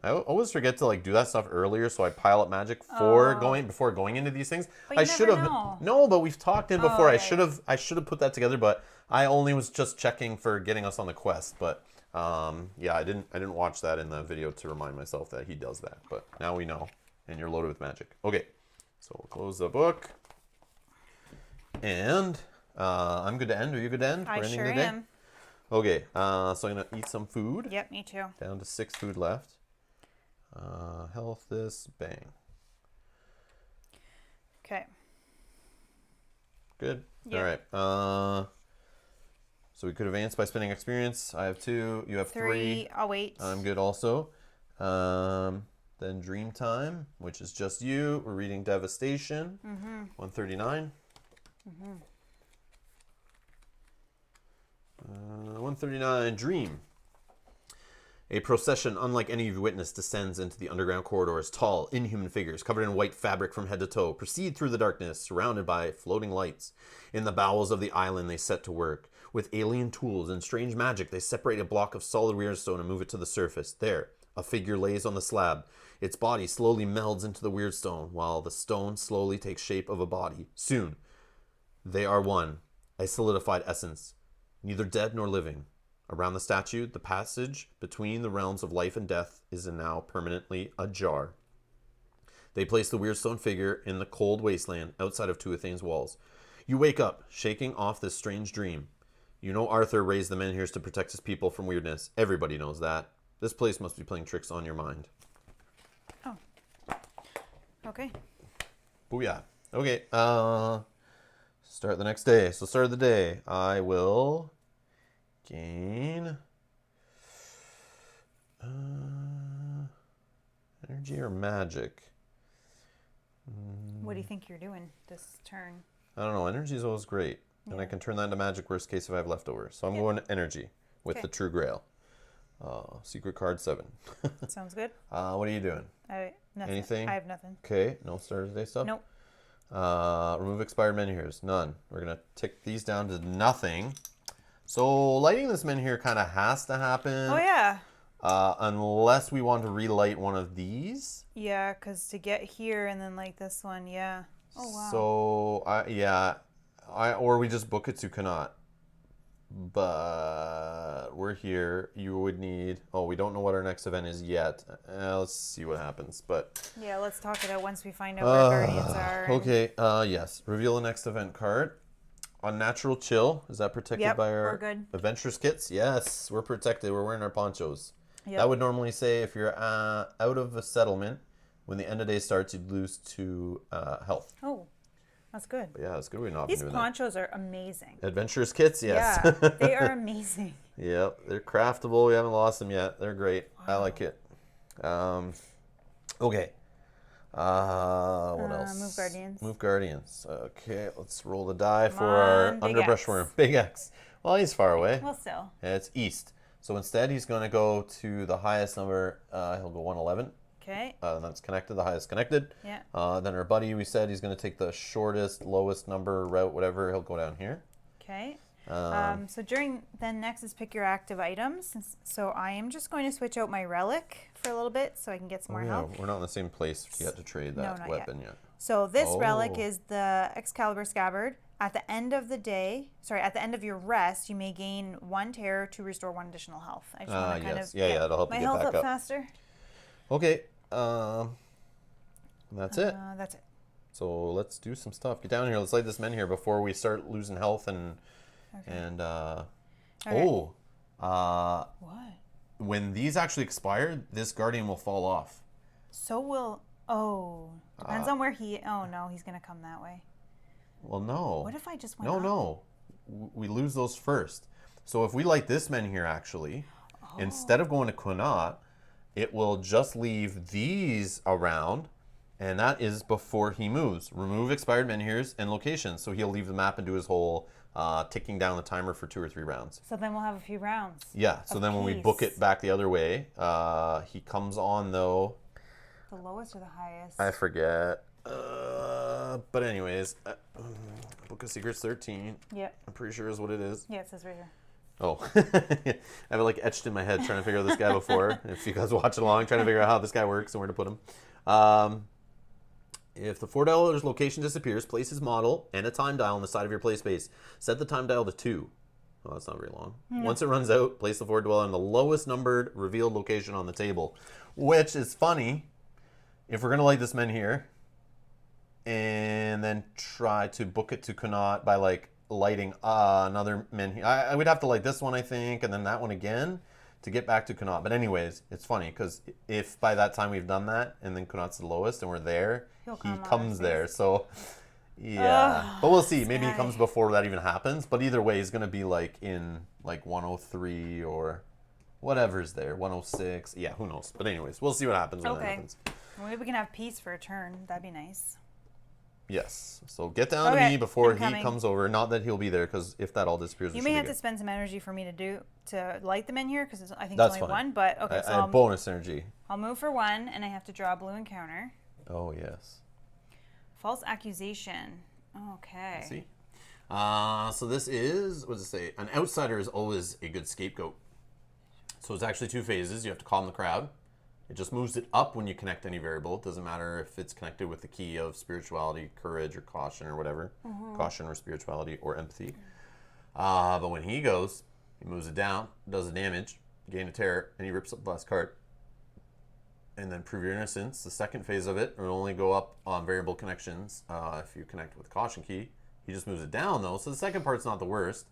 I always forget to do that stuff earlier, so I pile up magic before going into these things. But I should have. No, but we've talked in before. Yeah, I should have put that together, but I only was just checking for getting us on the quest. But yeah, I didn't watch that in the video to remind myself that he does that. But now we know, and you're loaded with magic. Okay, so we'll close the book. And I'm good to end. Are you good to end? I We're ending sure the day? am. Okay, so I'm going to eat some food. Yep, me too. Down to 6 food left. Health this, bang. Okay. Good. Yep. All right. So we could advance by spending experience. I have 2. You have 3. I'll wait. I'm good also. Then Dream Time, which is just you. We're reading Devastation. 139. 139, Dream. A procession unlike any you've witnessed descends into the underground corridors. Tall, inhuman figures covered in white fabric from head to toe proceed through the darkness, surrounded by floating lights. In the bowels of the island, they set to work. With alien tools and strange magic, they separate a block of solid weirdstone and move it to the surface. There, a figure lays on the slab. Its body slowly melds into the weirdstone, while the stone slowly takes shape of a body. Soon, they are one, a solidified essence, neither dead nor living. Around the statue, the passage between the realms of life and death is now permanently ajar. They place the weirdstone figure in the cold wasteland outside of Tuathane's walls. You wake up, shaking off this strange dream. You know Arthur raised the menhirs to protect his people from weirdness. Everybody knows that. This place must be playing tricks on your mind. Oh. Okay. Booyah. Okay, start the next day. So start of the day, I will gain energy or magic. What do you think you're doing this turn? I don't know. Energy is always great. And I can turn that into magic worst case if I have leftovers. So I'm going energy with the True Grail. Secret card 7. Sounds good. What are you doing? Nothing. Anything? I have nothing. Okay. No start of the day stuff? Nope. Remove expired menhirs. None. We're going to tick these down to nothing. So lighting this menhir kind of has to happen. Oh, yeah. Unless we want to relight one of these. Yeah, because to get here and then like this one, yeah. Oh, wow. So, or we just book it to cannot. But we're here. You would need... Oh, we don't know what our next event is yet. Let's see what happens. But yeah, let's talk it out once we find out where Guardians are. Okay, yes. Reveal the next event card. Unnatural Chill. Is that protected by our we're good. Adventurous Kits? Yes, we're protected. We're wearing our ponchos. Yep. That would normally say if you're out of a settlement, when the end of day starts, you'd lose 2 health. Oh, that's good. But yeah, it's good we've not These been doing ponchos are amazing. that. Adventurous Kits, yes. Yeah, they are amazing. Yep, they're craftable. We haven't lost them yet. They're great. Wow. I like it. Okay. What else? Move Guardians. Move Guardians. Okay, let's roll the die for our underbrush worm. Big X. Well, he's far away. Well, still. Yeah, it's east. So instead, he's going to go to the highest number. He'll go 111. Okay. That's connected, the highest connected. Yeah. Then our buddy, we said he's going to take the shortest, lowest number route, whatever. He'll go down here. Okay. So then next is pick your active items. So I am just going to switch out my relic for a little bit so I can get some more health. We're not in the same place yet to trade that weapon yet. So this relic is the Excalibur Scabbard. At the end of the day, at the end of your rest, you may gain 1 terror to restore 1 additional health. I just want to kind of get that'll help my you get health back up faster. Okay. That's it. That's it. So let's do some stuff. Get down here. Let's light this menhir before we start losing health What? When these actually expire, this guardian will fall off. So will depends on where he. Oh no, he's gonna come that way. Well, no. What if I just went? No. We lose those first. So if we light this menhir, actually, instead of going to Quinat, it will just leave these around, and that is before he moves. Remove expired menhirs and locations, so he'll leave the map and do his whole ticking down the timer for 2 or 3 rounds. So then we'll have a few rounds. Yeah, so then when we book it back the other way, he comes on, though. The lowest or the highest? I forget. But anyways, Book of Secrets 13. Yep. I'm pretty sure is what it is. Yeah, it says right here. Oh, I have it like etched in my head trying to figure out this guy before. If you guys watch along, trying to figure out how this guy works and where to put him. If the $4 location disappears, place his model and a time dial on the side of your play space. Set the time dial to 2. Oh, that's not very long. No. Once it runs out, place the forward dweller on the lowest numbered revealed location on the table. Which is funny. If we're going to light this menhir, and then try to book it to Kunat by like lighting another menhir. I would have to light this one, I think, and then that one again to get back to Kunat. But anyways, it's funny because if by that time we've done that and then Kunat's the lowest and we're there, he comes there. So yeah, but we'll see. Maybe he comes before that even happens. But either way, he's gonna be like in like 103 or whatever's there, 106. Yeah, who knows? But anyways, we'll see what happens when that happens. Well, maybe we can have peace for a turn. That'd be nice. Yes. So get down to me before he comes over. Not that he'll be there, because if that all disappears, you may have to spend some energy for me to light them in here, because I think it's only one. But okay, so I'll bonus energy. I'll move for one, and I have to draw a blue encounter. Oh yes. False accusation. Okay. See. So this is, what does it say? An outsider is always a good scapegoat. So it's actually 2 phases. You have to calm the crowd. It just moves it up when you connect any variable. It doesn't matter if it's connected with the key of spirituality, courage, or caution, or whatever. Caution or spirituality or empathy. But when he goes, he moves it down, does a damage, gain a terror, and he rips up the last card. And then prove your innocence. The second phase of it will only go up on variable connections if you connect with the caution key. He just moves it down, though. So the second part's not the worst.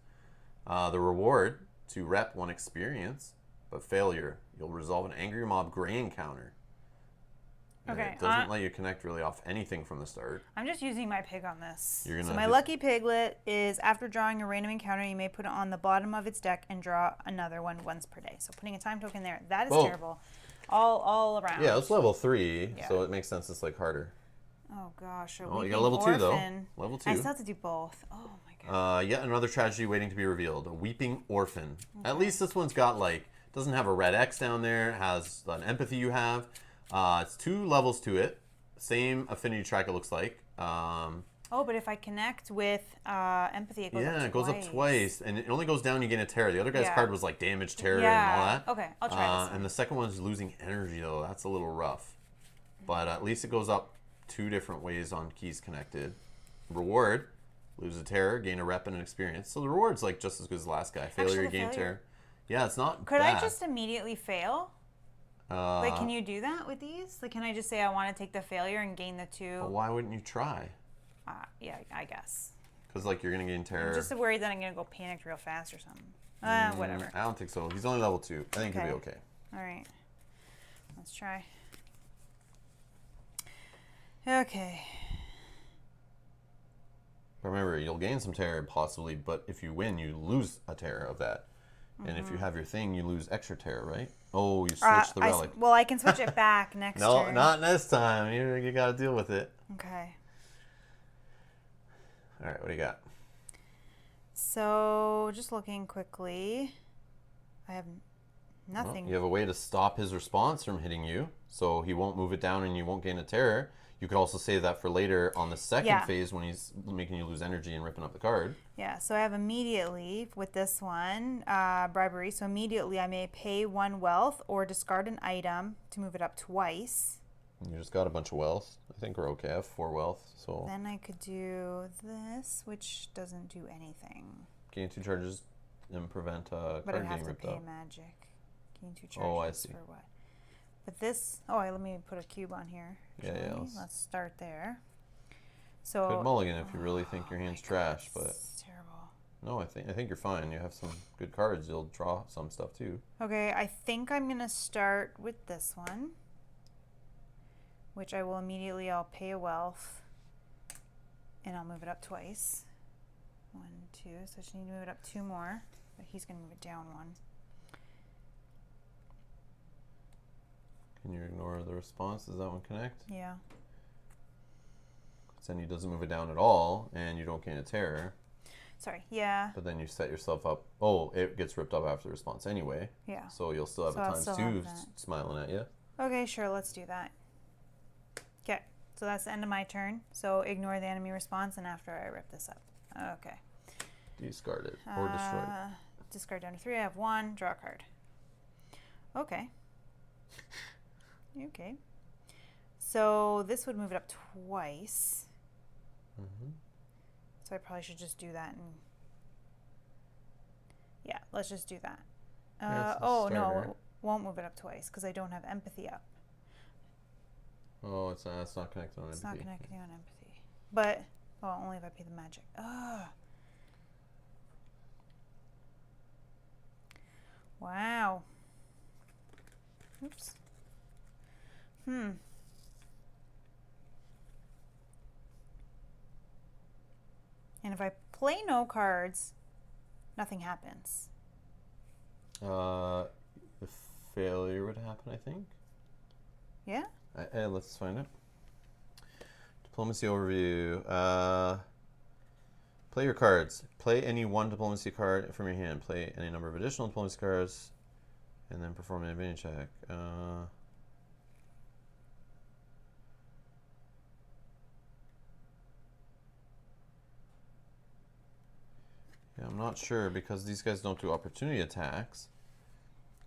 The reward to rep 1 experience. But failure, you'll resolve an angry mob gray encounter. And okay. It doesn't let you connect really off anything from the start. I'm just using my pig on this. So my lucky piglet is after drawing a random encounter, you may put it on the bottom of its deck and draw another one once per day. So putting a time token there, that is terrible. All around. Yeah, it's level 3, so it makes sense it's like harder. Oh gosh. Oh, you got level 2 though. Level 2. I still have to do both. Oh my god. Yet another tragedy waiting to be revealed. A weeping orphan. Okay. At least this one's got like, doesn't have a red X down there. It has an empathy you have. It's 2 levels to it. Same affinity track it looks like. Oh, but if I connect with empathy, it goes up twice. Yeah, it goes up twice. And it only goes down, you gain a terror. The other guy's card was like damage, terror, and all that. Okay, I'll try this one. And the second one is losing energy, though. That's a little rough. But at least it goes up 2 different ways on keys connected. Reward, lose a terror, gain a rep and an experience. So the reward's like just as good as the last guy. Failure, you gain terror. Yeah, it's not Could bad. I just immediately fail? Like, can you do that with these? Like, can I just say I want to take the failure and gain the 2? Well, why wouldn't you try? Yeah, I guess. Because, like, you're going to gain terror. I'm just worried that I'm going to go panicked real fast or something. Whatever. I don't think so. He's only level 2. I think he'll be okay. All right. Let's try. Okay. Remember, you'll gain some terror, possibly, but if you win, you lose a terror of that. And if you have your thing, you lose extra terror, right? Oh, you switch the relic. Well, I can switch it back next turn. No, not this time. You got to deal with it. Okay. All right, what do you got? So, just looking quickly, I have nothing. Well, you have a way to stop his response from hitting you, so he won't move it down and you won't gain a terror. You could also save that for later on the second phase when he's making you lose energy and ripping up the card. Yeah, so I have immediately with this one, bribery. So immediately I may pay 1 wealth or discard an item to move it up twice. You just got a bunch of wealth. I think we're okay. I have 4 wealth, so. Then I could do this, which doesn't do anything. Gain 2 charges and prevent card but I have getting to ripped pay up. magic. Gain 2 charges Oh, I see. for what? But this, let me put a cube on here. Yeah. Let's start there. So Good mulligan if you really think your hand's trash, but it's terrible. no, I think you're fine. You have some good cards. You'll draw some stuff too. Okay, I think I'm gonna start with this one, which I will immediately. I'll pay a wealth, and I'll move it up twice. 1, 2. So I just need to move it up 2 more, but he's gonna move it down 1. Can you ignore the response? Does that one connect? Yeah. Because then he doesn't move it down at all, and you don't gain a terror. Sorry. Yeah. But then you set yourself up. Oh, it gets ripped up after the response anyway. Yeah. So you'll still have a ×2 smiling at you. Okay, sure. Let's do that. Okay. So that's the end of my turn. So ignore the enemy response, and after I rip this up. Okay. Discard it or destroy it. Discard down to 3. I have 1. Draw a card. Okay. Okay. So this would move it up twice. So I probably should just do that. And yeah, let's just do that. Oh, no, it won't move it up twice because I don't have empathy up. Oh, it's not connected on empathy. It's not connecting on empathy. But, well, only if I pay the magic. Ugh. Wow. Oops. And if I play no cards, nothing happens. The failure would happen, I think. Yeah? Let's find it. Diplomacy overview. Play your cards. Play any one diplomacy card from your hand. Play any number of additional diplomacy cards, and then perform an advantage check. Yeah, I'm not sure because these guys don't do opportunity attacks.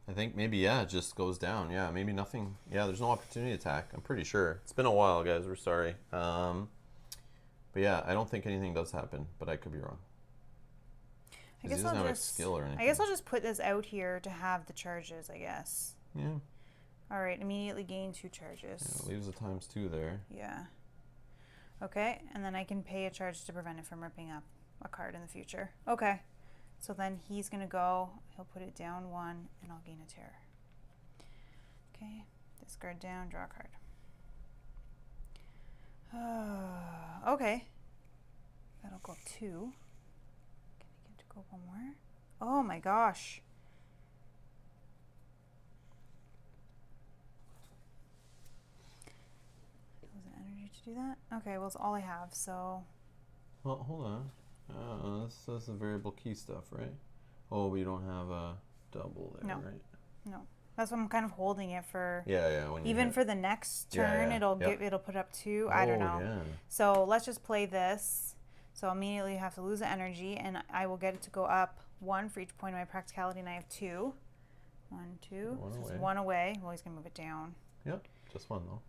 I think maybe, yeah, it just goes down. Yeah, maybe nothing. Yeah, there's no opportunity attack. I'm pretty sure. It's been a while, guys. We're sorry. But yeah, I don't think anything does happen, but I could be wrong. I guess he doesn't have a skill or anything. I guess I'll just put this out here to have the charges, I guess. Yeah. All right, immediately gain 2 charges. Yeah, leaves the ×2 there. Yeah. Okay, and then I can pay a charge to prevent it from ripping up a card in the future. Okay, so then he's going to go, he'll put it down 1, and I'll gain a terror. Okay, discard down, draw a card. Okay, that'll go 2. Can I get to go 1 more? Oh my gosh. Was it energy to do that? Okay, well, it's all I have, so. Well, hold on. This is the variable key stuff, right? Oh, but you don't have a double there, No. right? No. That's why I'm kind of holding it for. Yeah. When Even for the next turn, it'll put up 2. I don't know. Yeah. So let's just play this. So I'll immediately have to lose the energy, and I will get it to go up 1 for each point of my practicality, and I have 2. 1, 2. One so away. It's 1 away. Well, he's gonna move it down. Yep, just 1 though.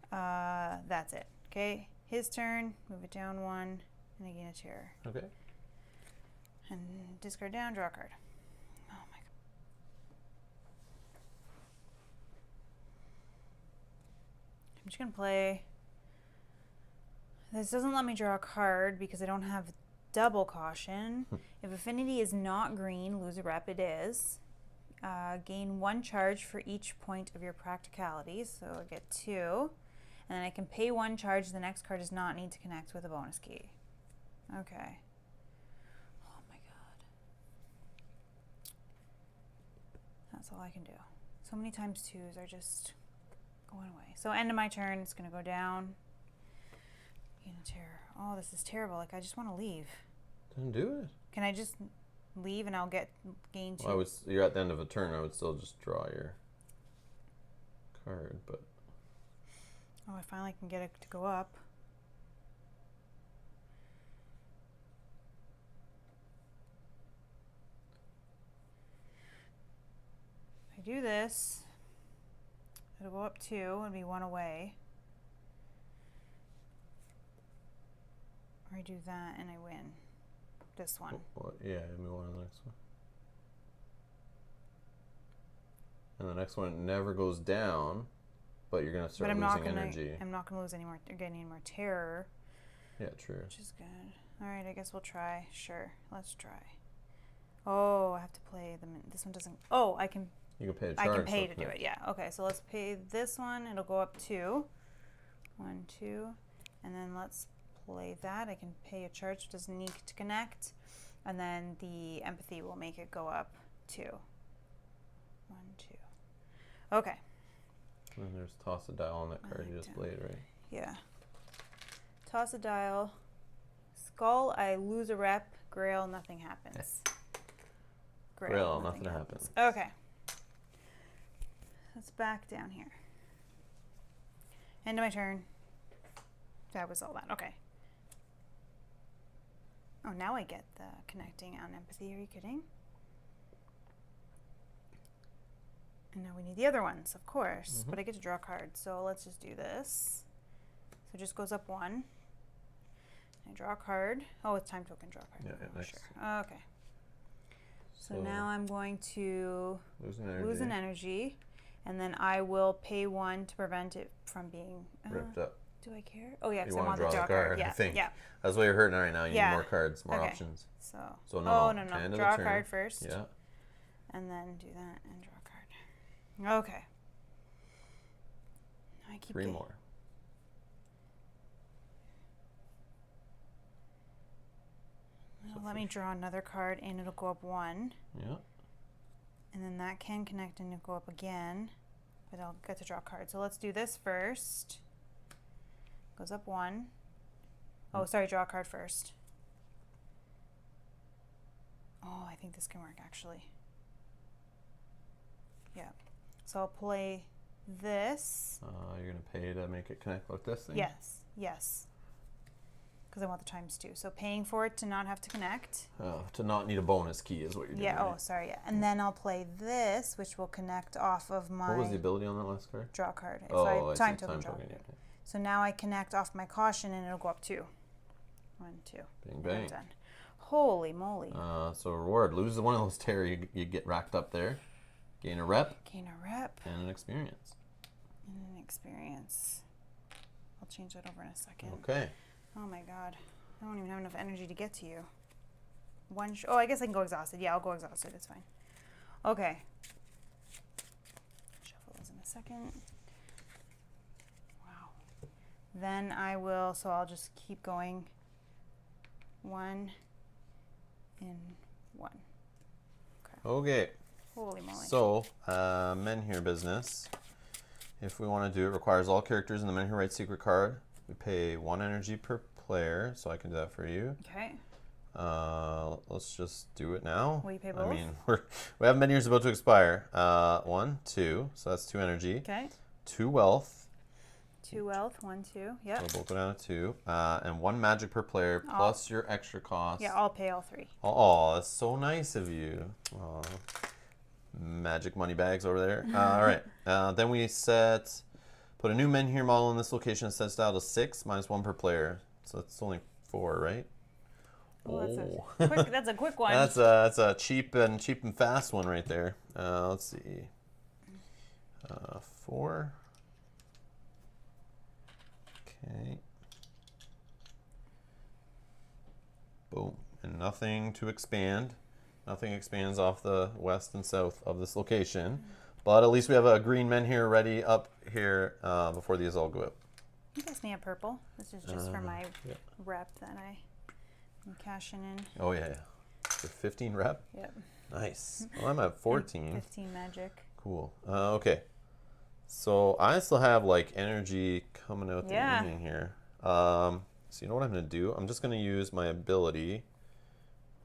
That's it. Okay, his turn. Move it down 1, and I gain a terror. Okay. And discard down, draw a card. Oh my god. I'm just gonna play. This doesn't let me draw a card because I don't have double caution. If affinity is not green, lose a rep. It is. Gain 1 charge for each point of your practicality, so I get 2. And then I can pay 1 charge. The next card does not need to connect with a bonus key. Okay. Oh my god. That's all I can do. So many ×2s are just going away. So end of my turn, it's going to go down. Gain a terror. Oh, this is terrible. Like, I just want to leave. Then do it. Can I just leave and I'll gain 2? Well, you're at the end of a turn. I would still just draw your card, but. Oh, I finally can get it to go up. If I do this, it'll go up 2 and be 1 away. Or I do that and I win. This one. Yeah, move on to the next one. And the next one never goes down, but you're gonna start losing energy. I'm not gonna lose any more or get any more terror. Yeah, true. Which is good. Alright, I guess we'll try. Sure. Let's try. Oh, I have to play this one doesn't I can You can pay a charge. I can pay to do it, yeah. Okay, so let's pay this one. It'll go up 2. 1, 2. And then let's play that. I can pay a charge, which doesn't need to connect. And then the empathy will make it go up 2. 1, 2. Okay. And then there's toss a dial on that card you just played, right? Yeah. Toss a dial. Skull, I lose a rep. Grail, nothing happens. Grail, nothing happens. Okay. Let's back down here. End of my turn. That was all that. Okay. Oh, now I get the connecting on empathy. Are you kidding? And now we need the other ones, of course. But I get to draw a card. So let's just do this. So it just goes up 1. I draw a card. Oh, it's time token, draw a card. Yeah, next. Sure. Okay. So now I'm going to lose an energy. And then I will pay 1 to prevent it from being ripped up. Do I care? Oh yeah, because You I want want to the draw draw a card, card. Yeah, I think. yeah. That's what you're hurting right now. You Yeah. need more cards, more Okay. options. So No. no. End of Draw the a turn. card first. Yeah. And then do that and draw a card. Okay. I keep 3 more. Well, let me draw another card and it'll go up 1. Yeah. And then that can connect and go up again. But I'll get to draw a card. So let's do this first. Goes up 1. Oh, sorry, draw a card first. Oh, I think this can work actually. Yeah. So I'll play this. You're going to pay to make it connect like this thing? Yes, yes. Because I want the ×2. So paying for it to not have to connect. To not need a bonus key is what you're doing. Yeah, right? oh, sorry, yeah. And then I'll play this, which will connect off of my... What was the ability on that last card? Draw card. Oh, so I see. time token. Yeah. So now I connect off my caution and it'll go up 2. 1, 2. Bing, bang. Done. Holy moly. So reward. Lose one of those terror, you get racked up there. Gain a rep. Gain a rep. And an experience. And an experience. I'll change that over in a second. Okay. Oh my god. I don't even have enough energy to get to you. Oh, I guess I can go exhausted. Yeah, I'll go exhausted. It's fine. Okay. Shuffle those in a second. Wow. Then I will, so I'll just keep going. 1 and 1. Okay. Holy moly. So, menhir business. If we want to do it, requires all characters in the menhir right secret card. We pay 1 energy per player, so I can do that for you. Okay. Let's just do it now. Will you pay both? I mean, we have menhirs about to expire. 1, 2, so that's 2 energy. Okay. 2 wealth. 2 wealth, 1, 2. Yep. So we'll both go down to 2. And 1 magic per player plus your extra cost. Yeah, I'll pay all 3. Oh, that's so nice of you. Aw. Magic money bags over there. All right. Then we put a new menhir model in this location. Set style to 6, -1 per player. So that's only 4, right? Oh, that's a quick one. That's a cheap and fast one right there. Let's see. 4. Okay. Boom. And nothing to expand. Nothing expands off the west and south of this location. But at least we have a green menhir ready up here before these all go up. You guys may have purple. This is just for my rep that I'm cashing in. Oh, yeah. For 15 rep? Yep. Nice. Well, I'm at 14. 15 magic. Cool. Okay. So I still have like energy coming out the evening here. So you know what I'm going to do? I'm just going to use my ability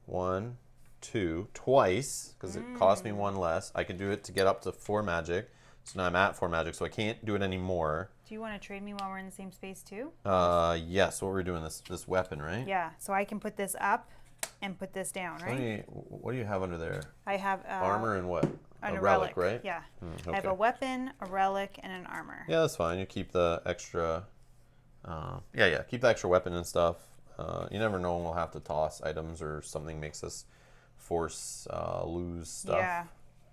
1, 2 twice because it cost me 1 less. I can do it to get up to 4 magic. So now I'm at 4 magic, so I can't do it anymore. Do you want to trade me while we're in the same space too? Yes. What we're doing this weapon, right? Yeah. So I can put this up and put this down, right? What do you have under there? I have Armor and what? a relic, right? Yeah. Okay. I have a weapon, a relic, and an armor. Yeah, that's fine. You keep the extra. Keep the extra weapon and stuff. You never know when we'll have to toss items or something makes us force lose stuff. Yeah.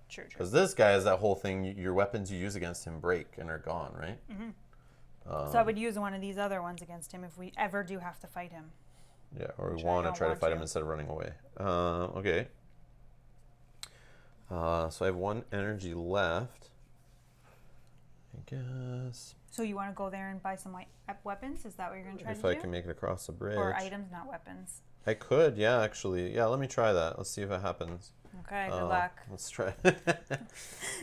True. Because this guy has that whole thing. Your weapons you use against him break and are gone, right? Mm-hmm. So I would use one of these other ones against him if we ever do have to fight him. Yeah, or we want to try to fight him instead of running away. Okay. So I have 1 energy left. I guess. So you want to go there and buy some weapons? Is that what you're going to try to do? If I can make it across the bridge. Or items, not weapons. I could, yeah, actually. Yeah, let me try that. Let's see if it happens. Okay, good luck. Let's try.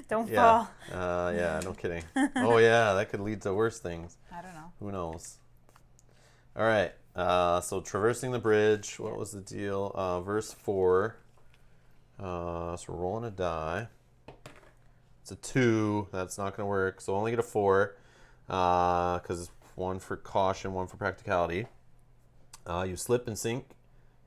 Don't fall. Yeah, no kidding. Oh, yeah, that could lead to worse things. I don't know. Who knows? All right, so traversing the bridge. What was the deal? Verse 4. So we're rolling a die. It's a 2. That's not going to work. So only get a 4 because it's 1 for caution, 1 for practicality. You slip and sink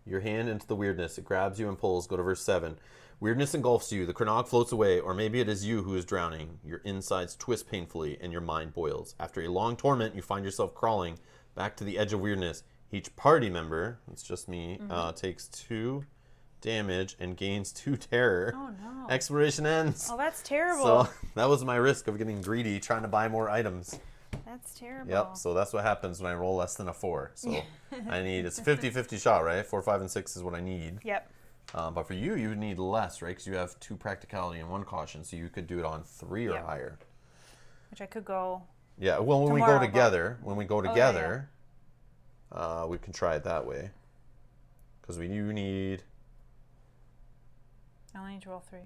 your hand into the weirdness. It grabs you and pulls. Go to verse 7. Weirdness engulfs you. The Krenog floats away, or maybe it is you who is drowning. Your insides twist painfully, and your mind boils. After a long torment, you find yourself crawling back to the edge of weirdness. Each party member, it's just me, takes 2 damage and gains 2 terror. Oh, no. Exploration ends. Oh, that's terrible. So that was my risk of getting greedy, trying to buy more items. That's terrible. Yep, so that's what happens when I roll less than a 4. So I need, it's a 50-50 shot, right? 4, 5, and 6 is what I need. Yep. But for you, you would need less, right? Because you have 2 practicality and 1 caution, so you could do it on 3 or Yep. higher. Which I could go. Yeah, well, when we go Tomorrow, together, yeah. we can try it that way. Because we do need, I only need to roll 3.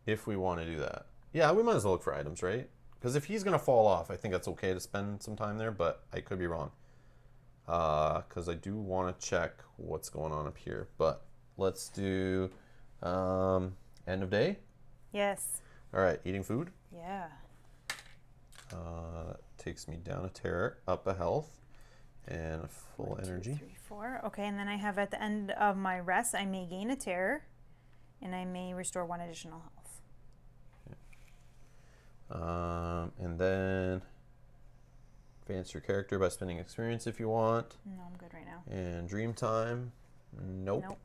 if we want to do that. Yeah, we might as well look for items, right? Because if he's going to fall off, I think that's okay to spend some time there, but I could be wrong. Because I do want to check what's going on up here. But let's do end of day. Yes. All right, eating food. Yeah. That takes me down a terror, up a health, and a full 1, 2, energy. 3, 4. Okay, and then I have at the end of my rest, I may gain a terror, and I may restore 1 additional health. And then advance your character by spending experience if you want. No, I'm good right now. And dream time. Nope. Nope.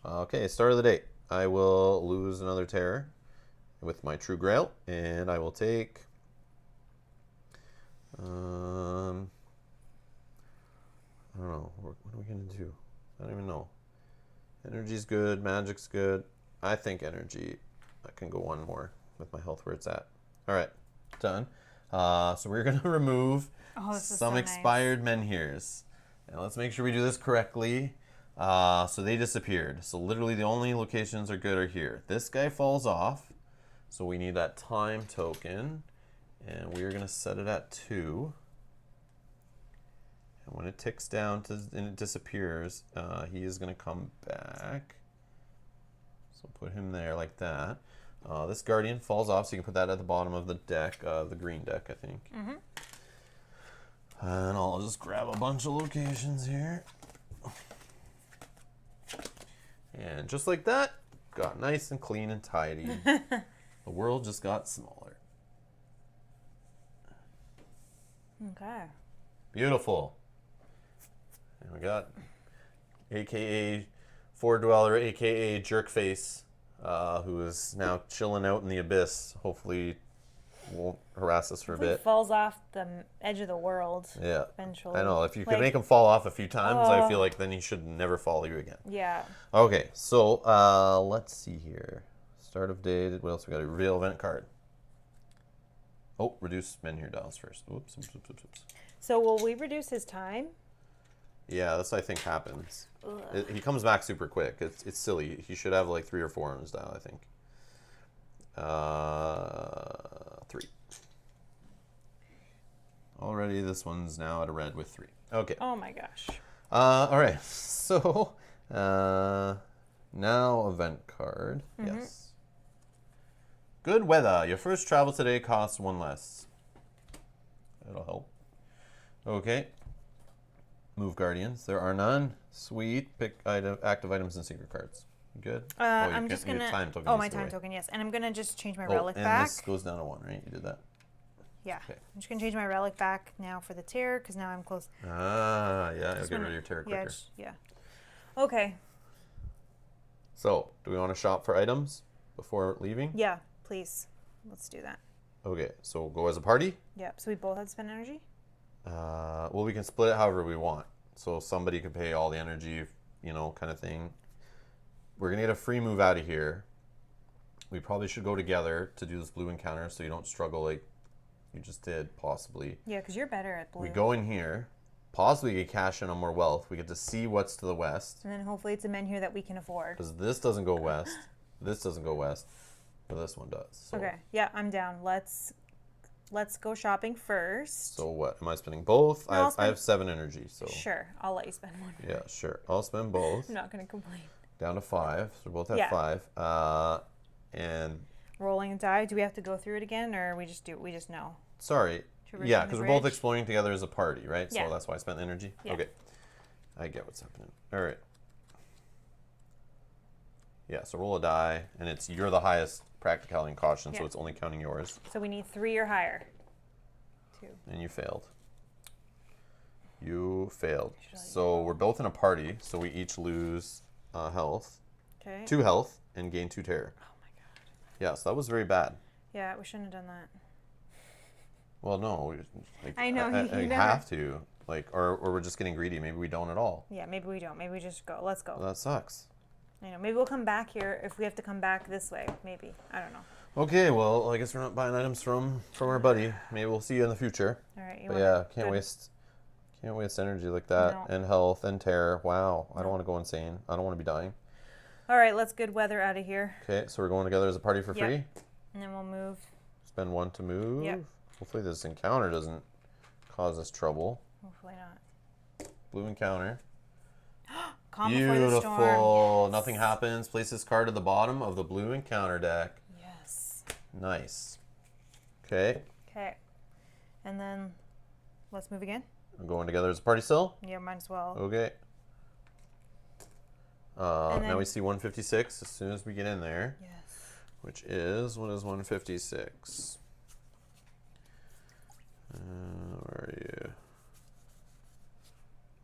Okay, start of the day. I will lose another terror with my true grail, and I will take I don't know. What are we gonna do? I don't even know. Energy's good, magic's good. I think energy. I can go 1 more with my health where it's at. All right, done. So we're gonna remove This is some so expired menhirs. And let's make sure we do this correctly. So they disappeared. So literally the only locations are good are here. This guy falls off. So we need that time token. And we're gonna set it at 2. And when it ticks down and it disappears, he is gonna come back. So put him there like that. This guardian falls off, so you can put that at the bottom of the deck, the green deck, I think. Mm-hmm. And I'll just grab a bunch of locations here. And just like that, got nice and clean and tidy. The world just got smaller. Okay. Beautiful. And we got AKA Four Dweller, AKA Jerkface, who is now chilling out in the abyss. Hopefully won't harass us for a He bit. falls off the edge of the world. Yeah. Eventually. I know. If you could Like- make him fall off a few times, I Oh. feel like then he should never follow you again. Yeah. Okay, so let's see here. Start of day. What else we got? A real event card. Oh, reduce menhir dials first. Oops. So will we reduce his time? Yeah, this I think happens. Ugh. He comes back super quick. It's silly. He should have like 3 or 4 on his dial, I think. 3. Already, this one's now at a red with 3. Okay. Oh my gosh. All right. So now event card. Mm-hmm. Yes. Good weather. Your first travel today costs 1 less. That'll help. Okay. Move guardians. There are none. Sweet. Pick item, active items and secret cards. Good. I'm just gonna. Time token my needs to go time away. token. Yes, and I'm gonna just change my Oh, relic and back. this goes down to 1, right? You did that. Yeah. Okay. I'm just gonna change my relic back now for the terror because now I'm close. Ah, yeah. I'll Just get rid wanna- of your terror Yeah. quicker. Yeah. Okay. So, do we want to shop for items before leaving? Yeah. Please. Let's do that. Okay. So we'll go as a party. Yep. So we both had to spend energy. Well, we can split it however we want. So somebody could pay all the energy, kind of thing. We're going to get a free move out of here. We probably should go together to do this blue encounter so you don't struggle like you just did, possibly. Yeah, because you're better at blue. We go in here. Possibly get cash in on more wealth. We get to see what's to the west. And then hopefully it's a menhir that we can afford. Because this doesn't go west. This doesn't go west. But this one does. So, Okay. Yeah, I'm down. Let's go shopping first. So what? Am I spending both? No, I'll I have 7 energy. So Sure. I'll let you spend one. yeah, sure. I'll spend both. I'm not gonna complain. Down to 5. So we both have Yeah. 5. And Rolling a die. Do we have to go through it again, or we just know? sorry. Traversing Yeah, the because we're both bridge? exploring together as a party, right? Yeah. So that's why I spent energy. Yeah. Okay. I get what's happening. All right. Yeah, so roll a die, and you're the highest practicality and caution, so Yeah. it's only counting yours. So we need 3 or higher. 2. And you failed. You failed. Should I So we're both in a party, so we each lose health. Okay. 2 health, and gain 2 terror. Oh my god. Yeah, so that was very bad. Yeah, we shouldn't have done that. Well, no. Like, I know, you I never- have to. Like, or we're just getting greedy. Maybe we don't at all. Yeah, maybe we don't. Maybe we just go. Let's go. Well, that sucks. I know. Maybe we'll come back here if we have to come back this way. Maybe. I don't know. Okay, well, I guess we're not buying items from our buddy. Maybe we'll see you in the future. All right. But yeah, can't waste energy like that. No. And health and terror. Wow, I don't want to go insane. I don't want to be dying. All right, let's good weather out of here. Okay, so we're going together as a party for Yep. free. And then we'll move. Spend 1 to move. Yep. Hopefully this encounter doesn't cause us trouble. Hopefully not. Blue encounter. Calm before the storm. Beautiful. Yes. Nothing happens. Place this card at the bottom of the blue encounter deck. Yes. Nice. Okay. Okay. And then let's move again. We're going together as a party still? Yeah, might as well. Okay. And then- Now we see 156 as soon as we get in there. Yes. Which is, what is 156? Where are you?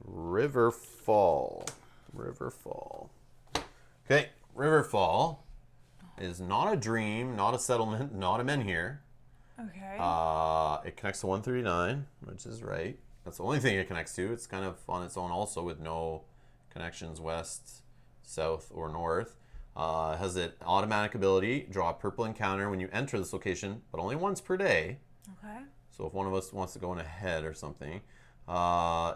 Riverfall. Riverfall. Okay, Riverfall is not a dream, not a settlement, not a menhir. Okay. It connects to 139, which is right. That's the only thing it connects to. It's kind of on its own also with no connections west, south, or north. It has an automatic ability, draw a purple encounter when you enter this location, but only once per day. Okay. So if one of us wants to go in ahead or something,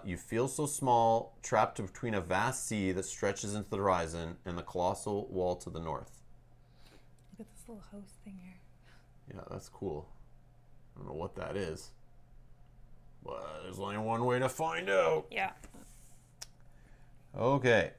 you feel so small, trapped between a vast sea that stretches into the horizon and the colossal wall to the north. Look at this little house thing here. Yeah, that's cool. I don't know what that is, but there's only one way to find out. Yeah. Okay,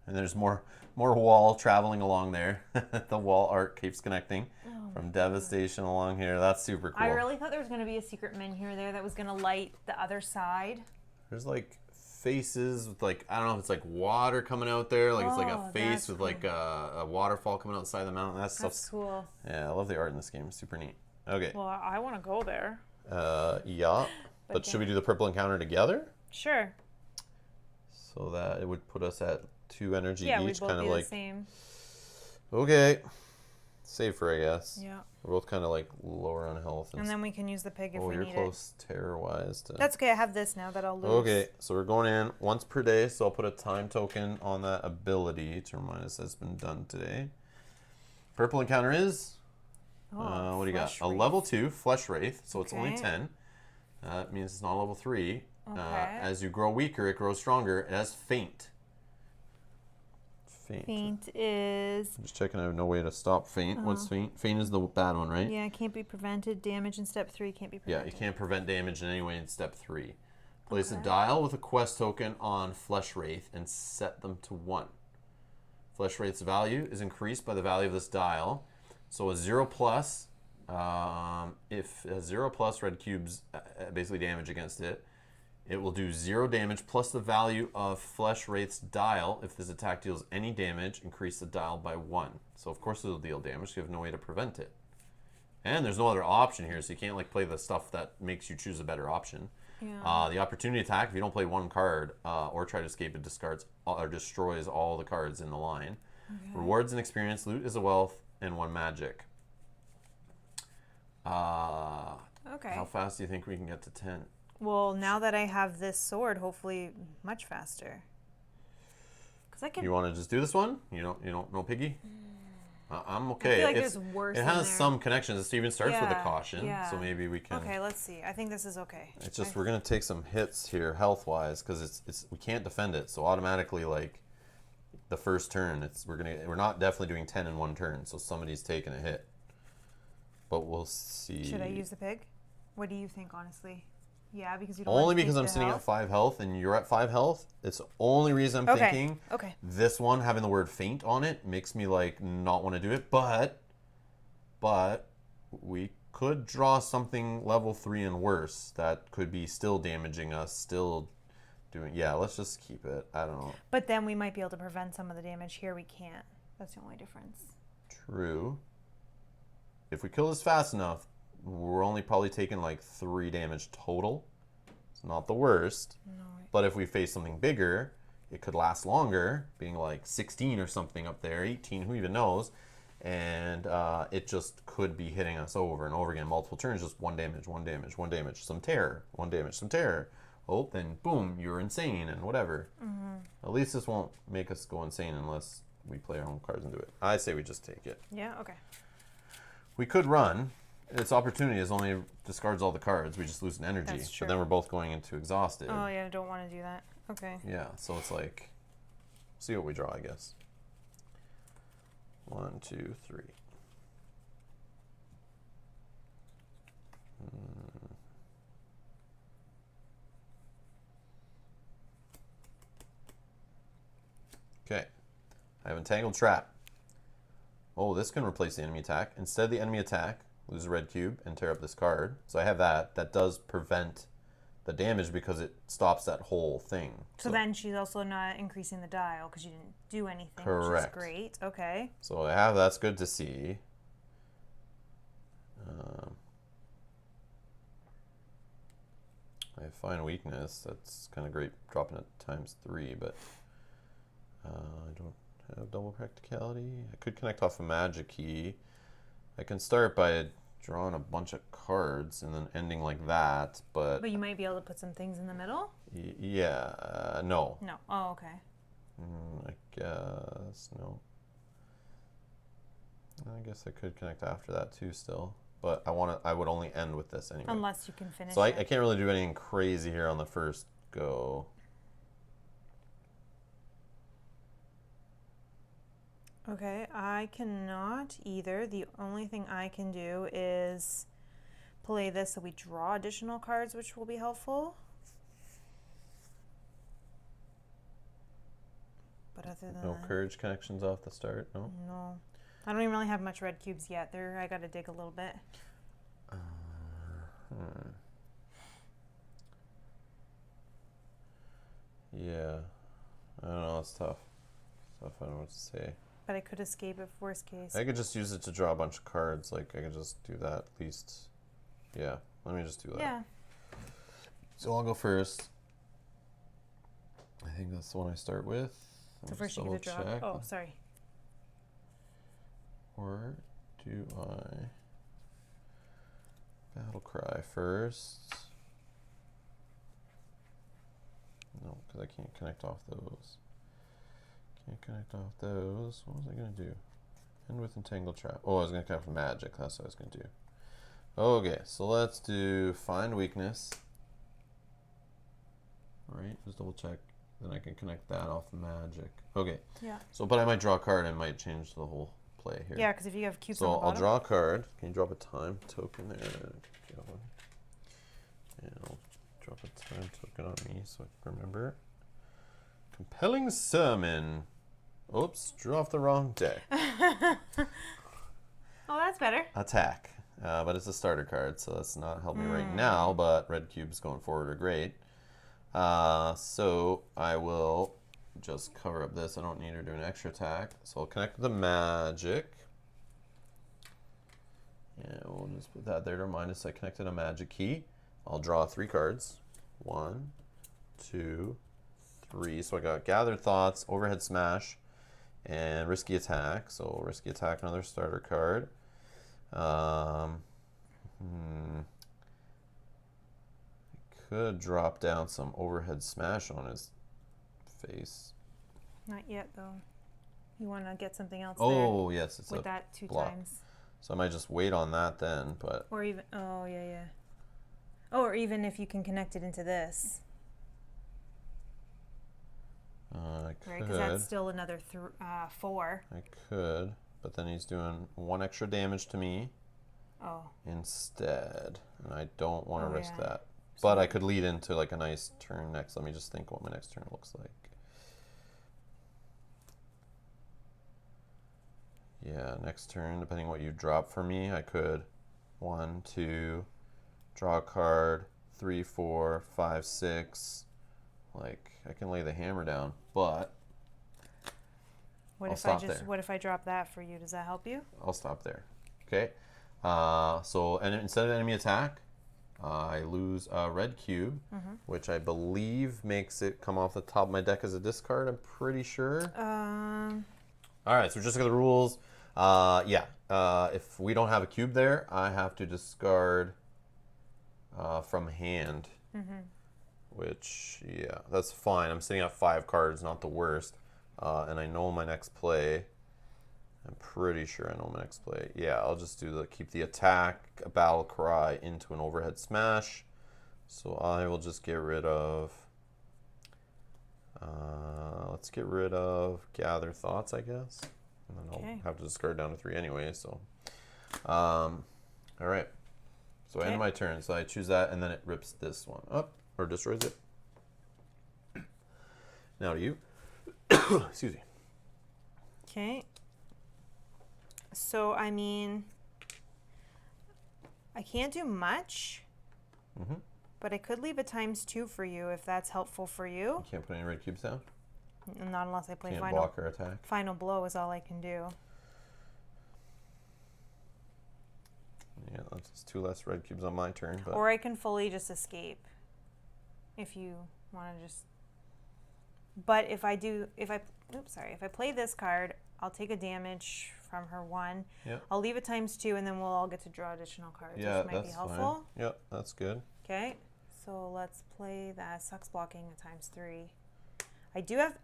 and there's more wall traveling along there. The wall art keeps connecting from devastation along here. That's super cool. I really thought there was going to be a secret menhir there that was going to light the other side. There's like faces with like, I don't know if it's like water coming out there, like it's like a Oh, face that's with cool. like a waterfall coming outside the mountain. That That's stuff's cool. Yeah, I love the art in this game. It's super neat. Okay. Well, I want to go there. Yeah. But should we do the purple encounter together? Sure. So that it would put us at 2 energy Yeah, we'd each, both kind be of like. the same. Okay. Safer, I guess. Yeah. We're both kind of like lower on health. And then we can use the pig if we you're need close terror-wise to. That's okay. I have this now that I'll lose. Okay, so we're going in once per day, so I'll put a time token on that ability to remind us that's been done today. Purple encounter is, what do you got? Flesh A Wraith. level 2 Flesh Wraith, so it's only Okay. 10. That means it's not level 3. Okay. As you grow weaker, it grows stronger. It has Faint. Faint is... I'm just checking, I have no way to stop Faint. What's Faint? Faint is the bad one, right? Yeah, can't be prevented. Damage in step 3 can't be Yeah, prevented. you can't prevent damage in any way in step 3. Place a Okay. dial with a quest token on Flesh Wraith and set them to 1. Flesh Wraith's value is increased by the value of this dial. So a 0 plus, if a 0 plus red cubes basically damage against it, it will do 0 damage plus the value of Flesh Wraith's dial. If this attack deals any damage, increase the dial by 1. So of course it'll deal damage, so you have no way to prevent it. And there's no other option here, so you can't like play the stuff that makes you choose a better option. Yeah. The opportunity attack, if you don't play one card or try to escape, it discards or destroys all the cards in the line. Okay. Rewards and experience, loot is a wealth, and 1 magic. Okay. How fast do you think we can get to 10? Well, now that I have this sword, hopefully much faster. Because I can... You want to just do this one? You don't, no piggy? I'm okay. I feel like It's- there's worse It in has there. some connections. It even starts with a Yeah, caution, yeah. so maybe we can. Okay, let's see. I think this is okay. It's just we're gonna take some hits here, health wise, because it's we can't defend it. So automatically, like the first turn, we're not definitely doing 10 in one turn. So somebody's taking a hit, but we'll see. Should I use the pig? What do you think, honestly? Yeah, because you don't Only want to because take I'm the sitting at health? 5 health and you're at 5 health. It's the only reason I'm Okay. thinking. Okay. This one having the word faint on it makes me like not want to do it, but we could draw something level 3 and worse that could be still damaging us, still doing. Yeah, let's just keep it. I don't know. But then we might be able to prevent some of the damage. Here we can't. That's the only difference. True. If we kill this fast enough, we're only probably taking like 3 damage total. It's not the worst. No. But if we face something bigger, it could last longer, being like 16 or something up there, 18, who even knows. and it just could be hitting us over and over again, multiple turns, just 1 damage, 1 damage, 1 damage, some terror, 1 damage, some terror. Oh, then boom, you're insane and whatever. At least this won't make us go insane unless we play our own cards into it. I say we just take it. Yeah, okay. We could run. Its opportunity is only discards all the cards. We just lose an energy. That's true. But then we're both going into exhausted. Oh, yeah, I don't want to do that. Okay. Yeah, so it's like, see what we draw, I guess. 1, 2, 3. Okay. I have Entangled Trap. Oh, this can replace the enemy attack. Instead of the enemy attack, lose a red cube and tear up this card. So I have that. That does prevent the damage because it stops that whole thing. So then she's also not increasing the dial because you didn't do anything, Correct. which is great. Okay. So I have that's good to see. I have Fine Weakness. That's kind of great, dropping it ×3, but I don't have double practicality. I could connect off a magic key. I can start by drawing a bunch of cards and then ending like that, but But you might be able to put some things in the middle? yeah, no. No. Oh, okay. I guess, no. I guess I could connect after that too still, but I would only end with this anyway. Unless you can finish So I it. can't really do anything crazy here on the first go. Okay, I cannot either. The only thing I can do is play this so we draw additional cards, which will be helpful. But other than No that, courage connections off the start, no? no. I don't even really have much red cubes yet. I gotta dig a little bit. Yeah. I don't know, it's tough. I don't know what to say. But I could escape if worst case. I could just use it to draw a bunch of cards. Like, I could just do that at least. Yeah, let me just do that. Yeah. So I'll go first. I think that's the one I start with. So I'll first just you get a draw. double check. Oh, sorry. Or do I battle cry first? No, because I can't connect off those. Can't connect off those. What was I going to do? End with Entangled Trap. Oh, I was going to connect with Magic. That's what I was going to do. Okay, so let's do Find Weakness. Alright, just double check. Then I can connect that off Magic. Okay. Yeah. So, but I might draw a card and it might change the whole play here. Yeah, because if you have cubes on So the I'll bottom. draw a card. Can you drop a time token there? Get one. And I'll drop a time token on me so I can remember. Compelling Sermon. Oops, drew off the wrong deck. Oh, that's better. Attack. But it's a starter card, so that's not helping me right now, but red cubes going forward are great. So I will just cover up this. I don't need her to do an extra attack. So I'll connect with the Magic. And we'll just put that there to remind us I connected a magic key. I'll draw 3 cards. 1, 2, 3. So I got Gathered Thoughts, Overhead Smash, and Risky Attack. So Risky Attack, another starter card. I could drop down some Overhead Smash on his face. Not yet, though. You want to get something else Oh, yes, it's there with a that 2 block. times. So I might just wait on that then, but Or even, oh, yeah, yeah. Oh, or even if you can connect it into this, I right? could. Because that's still another 4. I could, but then he's doing 1 extra damage to me Oh, instead, and I don't want to risk yeah. that. But I could lead into like a nice turn next. Let me just think what my next turn looks like. Yeah, next turn, depending what you drop for me, I could 1, 2, draw a card, 3, 4, 5, 6. Like, I can lay the hammer down, but what I'll if stop there. What if I drop that for you? Does that help you? I'll stop there. Okay. So, and instead of enemy attack, I lose a red cube, which I believe makes it come off the top of my deck as a discard. I'm pretty sure. All right, so just look at the rules. Yeah. If we don't have a cube there, I have to discard from hand. Which, yeah, that's fine. I'm sitting at 5 cards, not the worst. And I know my next play. I'm pretty sure I know my next play. Yeah, I'll just do keep the attack, a battle cry into an overhead smash. So I will just get rid of. Let's get rid of gather thoughts, I guess. And then I'll have to discard down to 3 anyway. So, all right. So I end my turn. So I choose that, and then it rips this one up or destroys it. Now to you. Excuse me. Okay. So, I mean, I can't do much, but I could leave a ×2 for you if that's helpful for you. You can't put any red cubes down? Not unless I play Can't block or attack? Final blow is all I can do. Yeah, that's just 2 less red cubes on my turn. But Or I can fully just escape if you want to just... But if I play this card, I'll take a damage from her 1. Yep. I'll leave it ×2, and then we'll all get to draw additional cards, Yeah, which might be helpful. Fine. Yep, that's good. Okay, so let's play that. Sucks blocking a ×3. I do have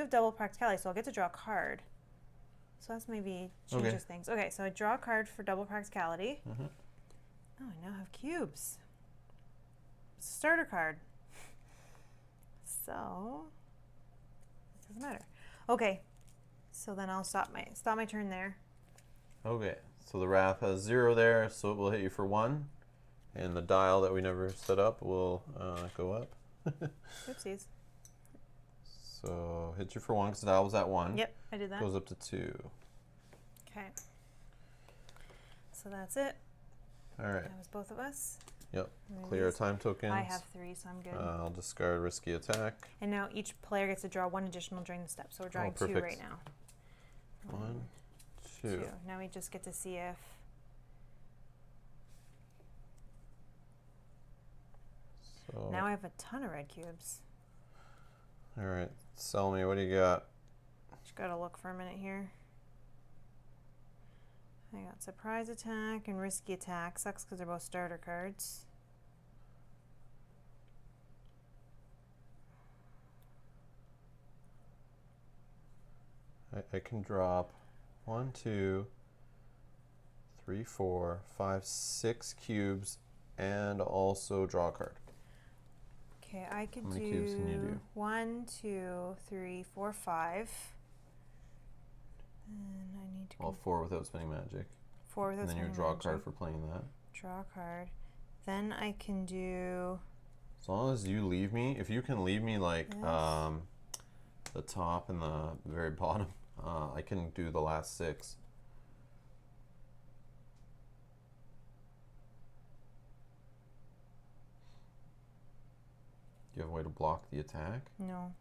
double practicality, so I'll get to draw a card. So that's maybe changes things. Okay, so I draw a card for double practicality. Oh, I now have cubes. It's a starter card. So it doesn't matter. Okay, so then I'll stop my turn there. Okay, so the Wrath has 0 there, so it will hit you for 1. And the dial that we never set up will go up. Oopsies. So hit you for 1 because the dial was at 1. Yep, I did that. Goes up to 2. Okay. So that's it. All right. That was both of us. Yep. Clear a time tokens. I have 3, so I'm good. I'll discard risky attack. And now each player gets to draw 1 additional during the step. So we're drawing 2 right now. 1, 2. Now we just get to see if... So, now I have a ton of red cubes. all right. Sell me. What do you got? Just gotta look for a minute here. I got surprise attack and risky attack. Sucks because they're both starter cards. I can drop 1, 2, 3, 4, 5, 6 cubes and also draw a card. Okay, I could How many cubes can you do? 1, 2, 3, 4, 5. And I need to All 4 without spending magic. 4 without And then you spending draw a magic. card for playing that. Draw a card. Then I can do... As long as you leave me, if you can leave me like the top and the very bottom, I can do the last 6. Do you have a way to block the attack? No.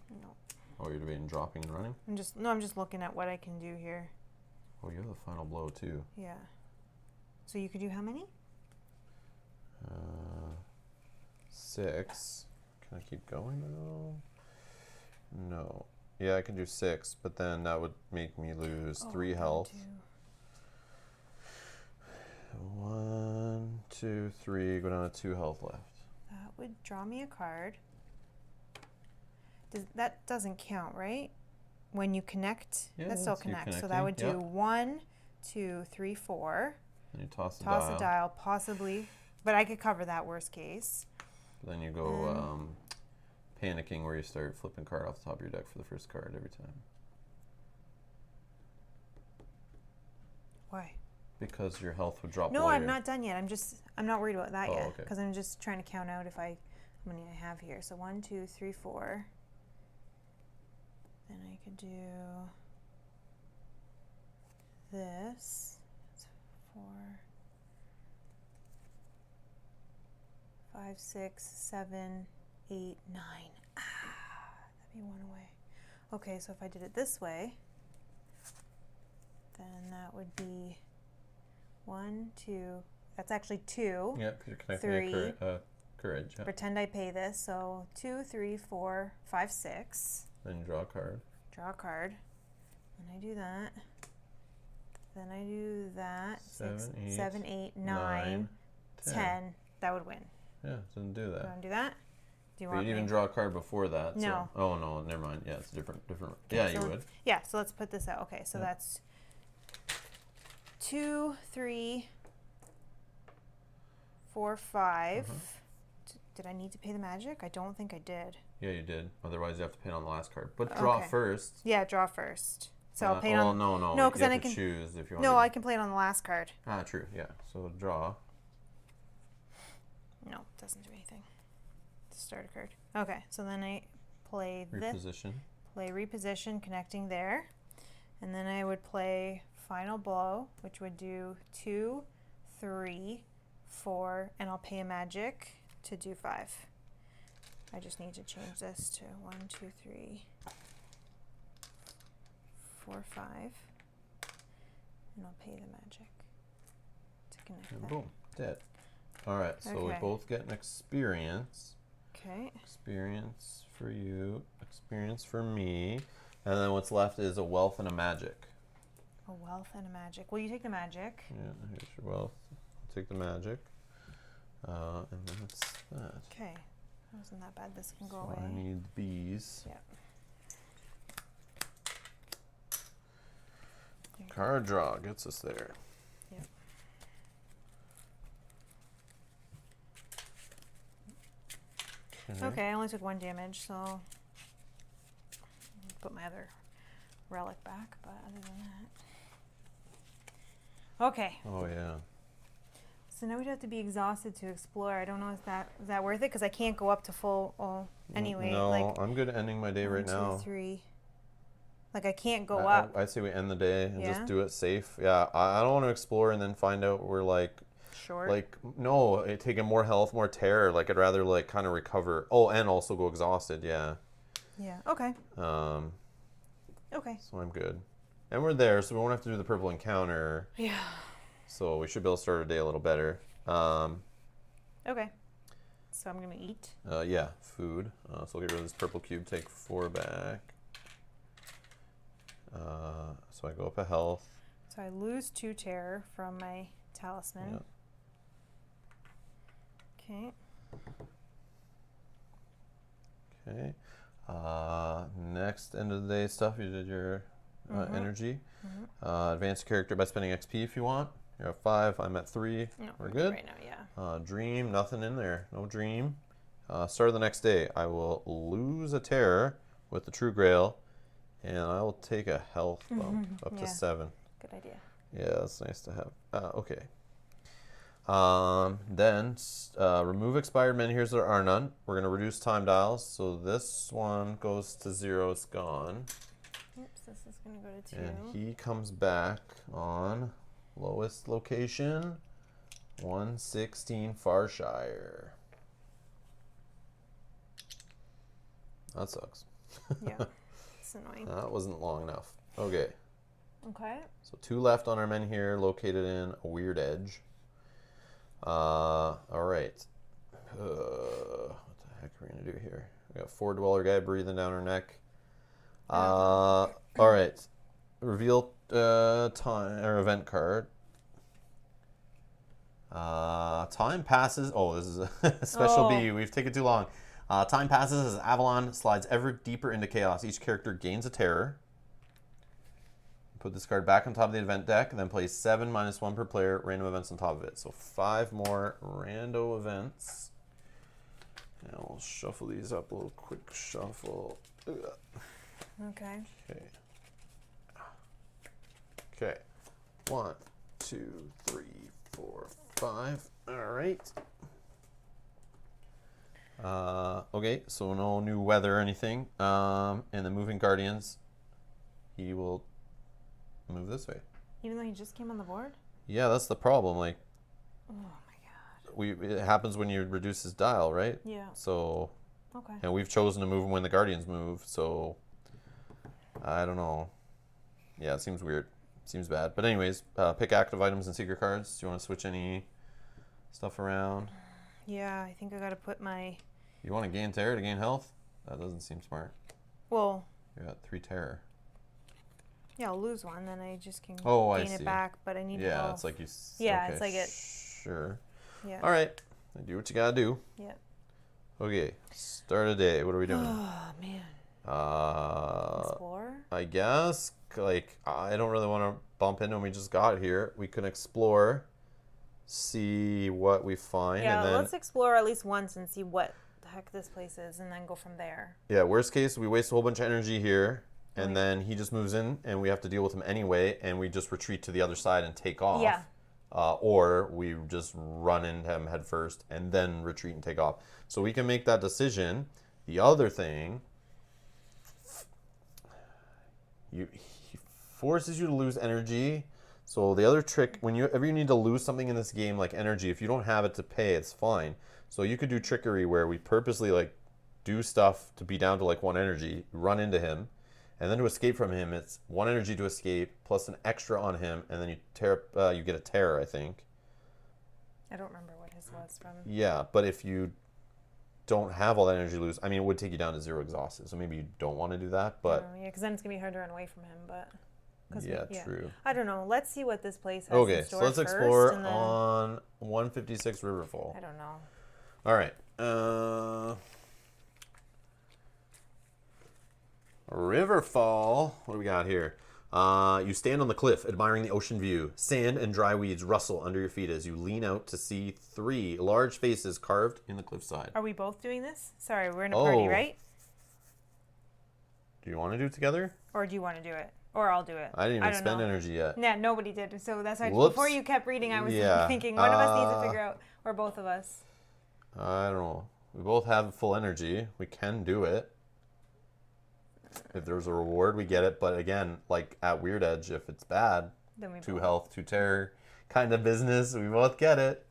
No. Oh, you're debating dropping and running? I'm just looking at what I can do here. Oh, you have the final blow too. Yeah. So you could do how many? 6. Can I keep going though? No. Yeah, I can do 6, but then that would make me lose 3 health. 1, 2, 3. Go down to 2 health left. That would draw me a card. That doesn't count, right? When you connect, Yeah, that still connects. So that connecting, would do 1, 2, 3, 4. And you toss a dial, possibly. But I could cover that worst case. Then you go panicking, where you start flipping card off the top of your deck for the first card every time. Why? Because your health would drop. No, I'm not done yet. I'm not worried about that yet. Okay. Because I'm just trying to count out how many I have here. So 1, 2, 3, 4. Then I could do this. That's 4, 5, 6, 7, 8, 9. That'd be 1 away. Okay, so if I did it this way, then that would be 1, 2. That's actually 2. Yeah, because you're connecting 3. courage. Yeah. Pretend I pay this. So 2, 3, 4, 5, 6. Then you draw a card. Draw a card. And I do that. Then I do that. 7, 8, 9, 9, 10. That would win. Yeah, didn't do Do you that. want to do that? Do you But want you'd me? even draw a card before that. No. So. Oh, no, never mind. Yeah, it's different. Okay, Yeah, so you would. Yeah, so let's put this out. Okay, so Yeah. that's 2, 3, 4, 5. Did I need to pay the magic? I don't think I did. Yeah, you did. Otherwise, you have to pay it on the last card. But draw Okay. first. Yeah, draw first. So I'll pay it on. No. No, you because then have I to can choose if you want. No, I can play it on the last card. Ah, true. Yeah. So draw. No, it doesn't do anything. Start a card. Okay, so then I play this. Reposition. Play reposition, connecting there, and then I would play final blow, which would do 2, 3, 4, and I'll pay a magic to do 5. I just need to change this to 1, 2, 3, 4, 5, and I'll pay the magic to connect And that. boom. Dead. All right. So we Okay. both get an experience. Okay. Experience for you. Experience for me. And then what's left is a wealth and a magic. A wealth and a magic. Will you take the magic? Yeah. Here's your wealth. Take the magic. And then it's that. Okay. That wasn't that bad. This can go So away. I need bees. Yep. Card draw gets us there. Yep. Okay, I only took 1 damage, so I'll put my other relic back, but other than that. Okay, Oh yeah. so now we'd have to be exhausted to explore. I don't know if is that worth it, because I can't go up to full, anyway. No, like I'm good at ending my day 1, right 2, now. 3. Like I can't go I up. say we end the day and Yeah? just do it safe. Yeah, I don't want to explore and then find out we're Short. no, taking more health, more terror. Like I'd rather like kind of recover. Oh, and also go exhausted. Yeah. Yeah. Okay. Okay. So I'm good, and we're there, so we won't have to do the purple encounter. Yeah. So we should be able to start our day a little better. Okay. So I'm gonna eat. Yeah, food. So we'll get rid of this purple cube. Take 4 back. So I go up a health. So I lose 2 terror from my talisman. Yep. Okay. Okay. Next end of the day stuff. You did your energy. Advance your character by spending XP if you want. You're at 5. I'm at 3. No, We're good. right now, yeah. Dream. Nothing in there. No dream. Start of the next day. I will lose a terror with the True Grail, and I will take a health bump up Yeah. to 7. Good idea. Yeah, that's nice to have. Okay. Then remove expired menhirs that are none. We're going to reduce time dials. So this one goes to 0. It's gone. Oops, this is going to go to 2. And he comes back on lowest location, 116 Farshire. That sucks. Yeah, it's annoying. That wasn't long enough. Okay. Okay. So 2 left on our menhir, located in a weird edge. All right. What the heck are we gonna do here? We got 4 dweller guy breathing down her neck. All right. Reveal time or event card. Time passes. Oh, this is a special B. We've taken too long. Time passes as Avalon slides ever deeper into chaos. Each character gains a terror. Put this card back on top of the event deck, and then play 7 -1 per player, random events on top of it. So 5 more rando events. And we'll shuffle these up a little quick shuffle. Ugh. Okay. Okay. Okay. 1, 2, 3, 4, 5. All right. Okay, so no new weather or anything. And the moving guardians, he will move this way. Even though he just came on the board? Yeah, that's the problem. Like, Oh my god. it happens when you reduce his dial, right? Yeah. So, Okay. and we've chosen to move him when the guardians move. So, I don't know. Yeah, it seems weird. Seems bad. But anyways, pick active items and secret cards. Do you want to switch any stuff around? Yeah, I think I gotta put my. You want to gain terror to gain health? That doesn't seem smart. Well, You got 3 terror. Yeah, I'll lose one, then I just can I gain see. it back, but I need Yeah, health. it's like you... Yeah, okay, it's like it... Sure. Yeah. All right. Do what you gotta do. Yeah. Okay, start a day. What are we doing? Oh, man. Explore? I guess, like, I don't really want to bump into when we just got here. We can explore, see what we find, Yeah, and then... let's explore at least once and see what the heck this place is, and then go from there. Yeah, worst case, we waste a whole bunch of energy here, and then he just moves in, and we have to deal with him anyway, and we just retreat to the other side and take off. Yeah. Or we just run into him head first and then retreat and take off. So we can make that decision. The other thing, he forces you to lose energy. So the other trick, whenever you need to lose something in this game, like energy, if you don't have it to pay, it's fine. So you could do trickery where we purposely like do stuff to be down to like 1 energy, run into him, and then to escape from him, it's 1 energy to escape plus an extra on him, and then you get a terror, I think. I don't remember what his was from. Yeah, but if you don't have all that energy to lose, I mean, it would take you down to 0 exhausted, so maybe you don't want to do that, but... Yeah, because then it's going to be hard to run away from him, but... Yeah, true. I don't know. Let's see what this place has Okay, in store so let's first, explore and then... on 156 Riverfall. I don't know. All right. Riverfall. What do we got here? You stand on the cliff, admiring the ocean view. Sand and dry weeds rustle under your feet as you lean out to see 3 large faces carved in the cliffside. Are we both doing this? Sorry, we're in a party, right? Do you want to do it together? Or do you want to do it? Or I'll do it. I didn't even spend energy yet. Yeah, nobody did. So that's why Whoops. before you kept reading, I was thinking one of us needs to figure out, or both of us. I don't know. We both have full energy. We can do it. If there's a reward, we get it. But again, like at Weird Edge, if it's bad, Then we 2 both. health, 2 terror kind of business, we both get it.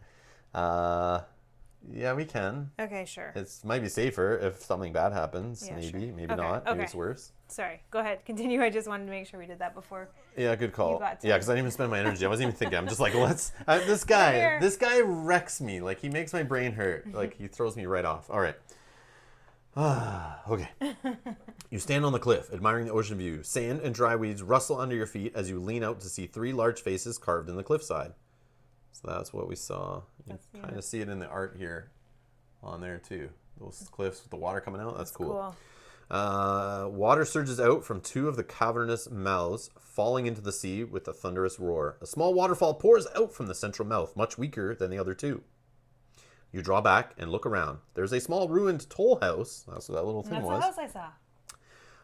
Yeah, we can. Okay, sure. It might be safer if something bad happens. Yeah, maybe, sure. maybe Okay, not. Maybe okay. it's worse. Sorry, go ahead. Continue. I just wanted to make sure we did that before. Yeah, good call. You got to. Yeah, because I didn't even spend my energy. I wasn't even thinking. I'm just like, this Here. guy wrecks me. Like, he makes my brain hurt. Like, he throws me right off. All right. Okay. You stand on the cliff, admiring the ocean view. Sand and dry weeds rustle under your feet as you lean out to see 3 large faces carved in the cliffside. So that's what we saw. You kind of see it in the art here on there, too. Those cliffs with the water coming out. That's cool. Water surges out from 2 of the cavernous mouths, falling into the sea with a thunderous roar. A small waterfall pours out from the central mouth, much weaker than the other 2. You draw back and look around. There's a small ruined toll house. That's what that little thing was. That's the house I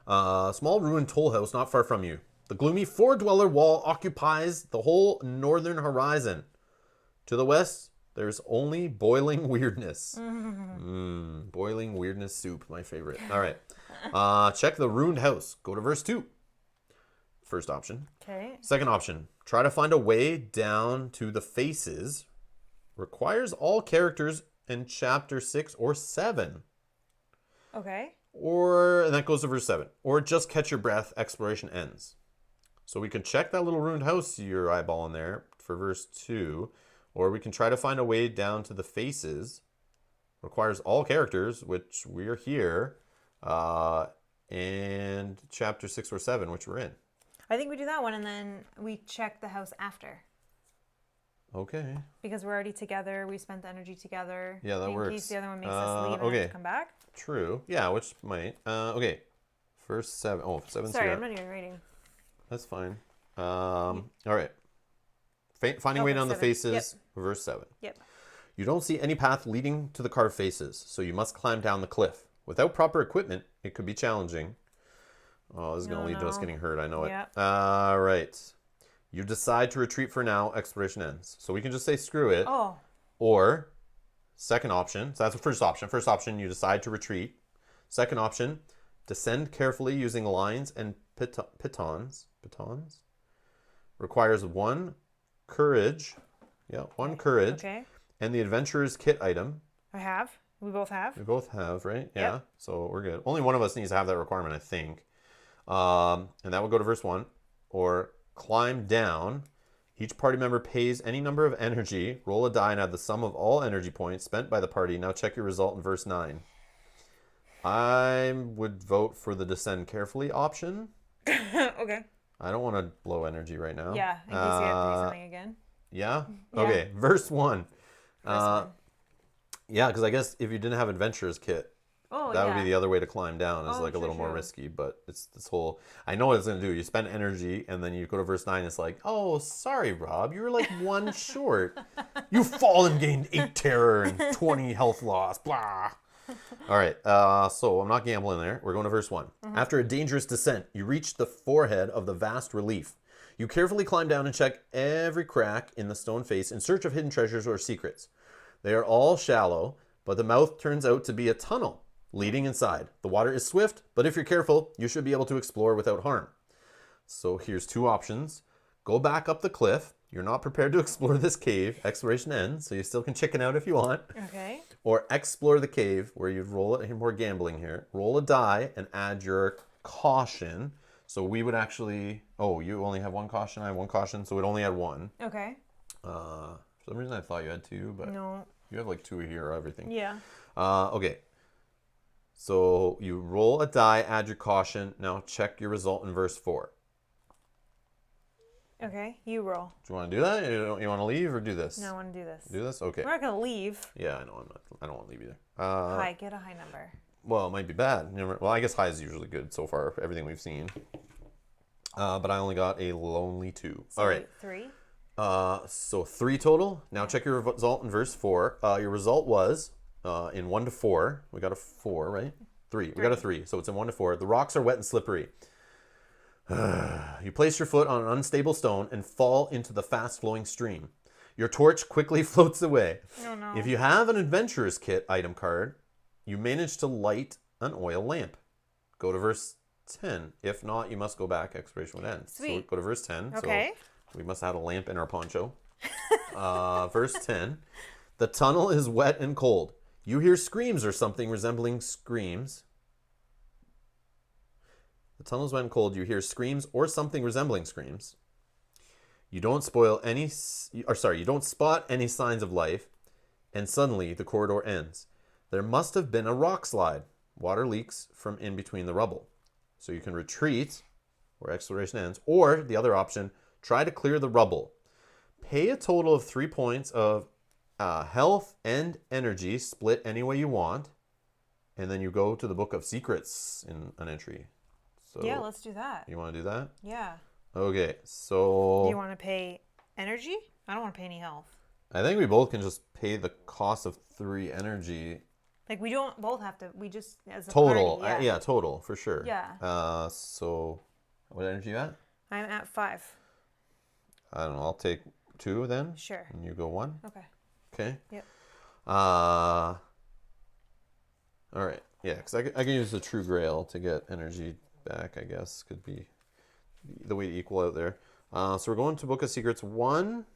saw. A small ruined toll house not far from you. The gloomy 4-dweller wall occupies the whole northern horizon. To the west, there's only boiling weirdness. Boiling weirdness soup, my favorite. All right. Check the ruined house. Go to verse 2. First option. Okay. Second option. Try to find a way down to the faces. Requires all characters in chapter 6 or 7. Okay. And that goes to verse 7. Or just catch your breath. Exploration ends. So we can check that little ruined house you're eyeballing there for verse 2. Or we can try to find a way down to the faces. Requires all characters, which we're here. And chapter 6 or 7, which we're in. I think we do that one, and then we check the house after. Okay. Because we're already together. We spent the energy together. Yeah, that works. In case the other one makes us leave and have to come back. True. Yeah, which might. Okay. First 7. Oh, 7's Sorry, here. I'm not even reading. That's fine. All right. Finding way down the 7. faces. Yep. Verse 7. Yep. You don't see any path leading to the carved faces, so you must climb down the cliff. Without proper equipment, it could be challenging. Oh, this is going to lead to us getting hurt. I know Yep. it. All right. You decide to retreat for now. Exploration ends. So we can just say screw it. Oh. Or second option. So that's the first option. First option, you decide to retreat. Second option, descend carefully using lines and pitons. Pitons? Requires 1 courage. Yeah, 1 courage. Okay. And the adventurer's kit item. I have. We both have. We both have, right? Yeah. Yep. So we're good. Only one of us needs to have that requirement, I think. And that would go to verse 1. Or climb down. Each party member pays any number of energy. Roll a die and add the sum of all energy points spent by the party. Now check your result in verse 9. I would vote for the descend carefully option. Okay. I don't want to blow energy right now. Yeah, in case you have to do something again. Yeah? Yeah. Okay, verse 1. First one. Yeah, because I guess if you didn't have Adventurer's Kit, Oh, that yeah. would be the other way to climb down. Is Oh, like a true, little more true. risky, but it's this whole. I know what it's gonna do. You spend energy, and then you go to verse 9. It's like, oh, sorry, Rob, you were like one short. You fall and gained 8 terror and 20 health loss. Blah. All right. So I'm not gambling there. We're going to verse 1. After a dangerous descent, you reach the forehead of the vast relief. You carefully climb down and check every crack in the stone face in search of hidden treasures or secrets. They are all shallow, but the mouth turns out to be a tunnel leading inside. The water is swift, but if you're careful, you should be able to explore without harm. So here's 2 options. Go back up the cliff. You're not prepared to explore this cave. Exploration ends, so you still can chicken out if you want. Okay. Or explore the cave, where you'd roll it. More gambling here. Roll a die and add your caution. So we would actually. Oh, you only have 1 caution. I have 1 caution, so we'd only add 1. Okay. For some reason, I thought you had 2, but No. you have like 2 here or everything. Yeah. Okay. So you roll a die, add your caution. Now check your result in verse 4. Okay. You roll. Do you want to do that? You want to leave or do this? No, I want to do this. Do this? Okay. We're not gonna leave. Yeah, I know. I don't want to leave either. High. Get a high number. Well, it might be bad. Well, I guess high is usually good so far, everything we've seen. But I only got a lonely 2. So All right. 3. So 3 total. Now check your result in verse 4. Your result was in 1 to 4. We got a 4, right? 3. We got a 3. So it's in 1 to 4. The rocks are wet and slippery. You place your foot on an unstable stone and fall into the fast-flowing stream. Your torch quickly floats away. Oh, no. If you have an Adventurer's Kit item card, you manage to light an oil lamp. Go to verse 10. If not, you must go back. Expiration would end. Sweet. So go to verse 10. Okay. So we must have had a lamp in our poncho. Verse 10. The tunnel is wet and cold. You hear screams or something resembling screams. The tunnel is wet and cold. You hear screams or something resembling screams. You don't spot any signs of life, and suddenly the corridor ends. There must have been a rock slide. Water leaks from in between the rubble. So you can retreat, where exploration ends, or the other option, try to clear the rubble. Pay a total of 3 points of health and energy, split any way you want, and then you go to the Book of Secrets in an entry. So Yeah, let's do that. you want to do that? Yeah. Okay, so Do you want to pay energy? I don't want to pay any health. I think we both can just pay the cost of 3 energy Like, we don't both have to. We just, as a total. party, Yeah, total for sure. Yeah. So what energy you at? I'm at 5. I don't know. I'll take 2 then. Sure. And you go 1. Okay. Okay. Yep. All right. Yeah, because I can use the True Grail to get energy back, I guess. Could be the way to equal out there. So we're going to Book of Secrets 1,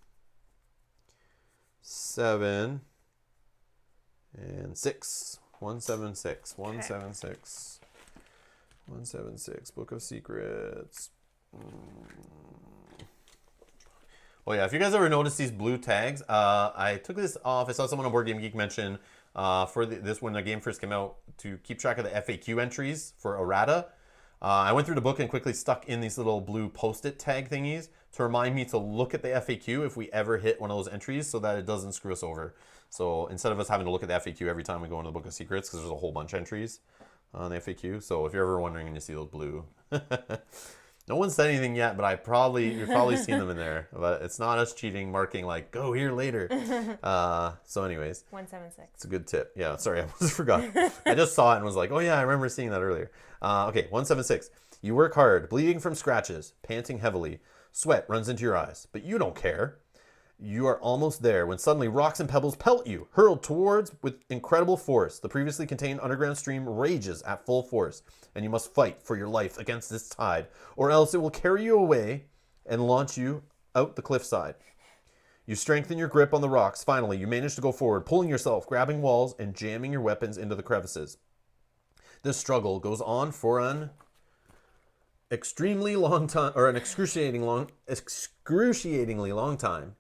7, and 6. 176. 176. 176. Book of Secrets. Oh yeah, if you guys ever notice these blue tags, I took this off. I saw someone on Board Game Geek mention for this when the game first came out to keep track of the FAQ entries for errata. I went through the book and quickly stuck in these little blue post-it tag thingies to remind me to look at the FAQ if we ever hit one of those entries so that it doesn't screw us over. So instead of us having to look at the FAQ every time we go into the Book of Secrets, because there's a whole bunch of entries on the FAQ. So if you're ever wondering and you see those blue, no one said anything yet, but you've probably seen them in there. But it's not us cheating, marking like, go here later. So anyways. 176. It's a good tip. Yeah, sorry, I just forgot. I just saw it and was like, oh yeah, I remember seeing that earlier. Okay, 176. You work hard, bleeding from scratches, panting heavily. Sweat runs into your eyes, but you don't care. You are almost there when suddenly rocks and pebbles pelt you, hurled towards with incredible force. The previously contained underground stream rages at full force, and you must fight for your life against this tide, or else it will carry you away and launch you out the cliffside. You strengthen your grip on the rocks. Finally, you manage to go forward, pulling yourself, grabbing walls, and jamming your weapons into the crevices. This struggle goes on for an extremely long time, or an excruciatingly long time.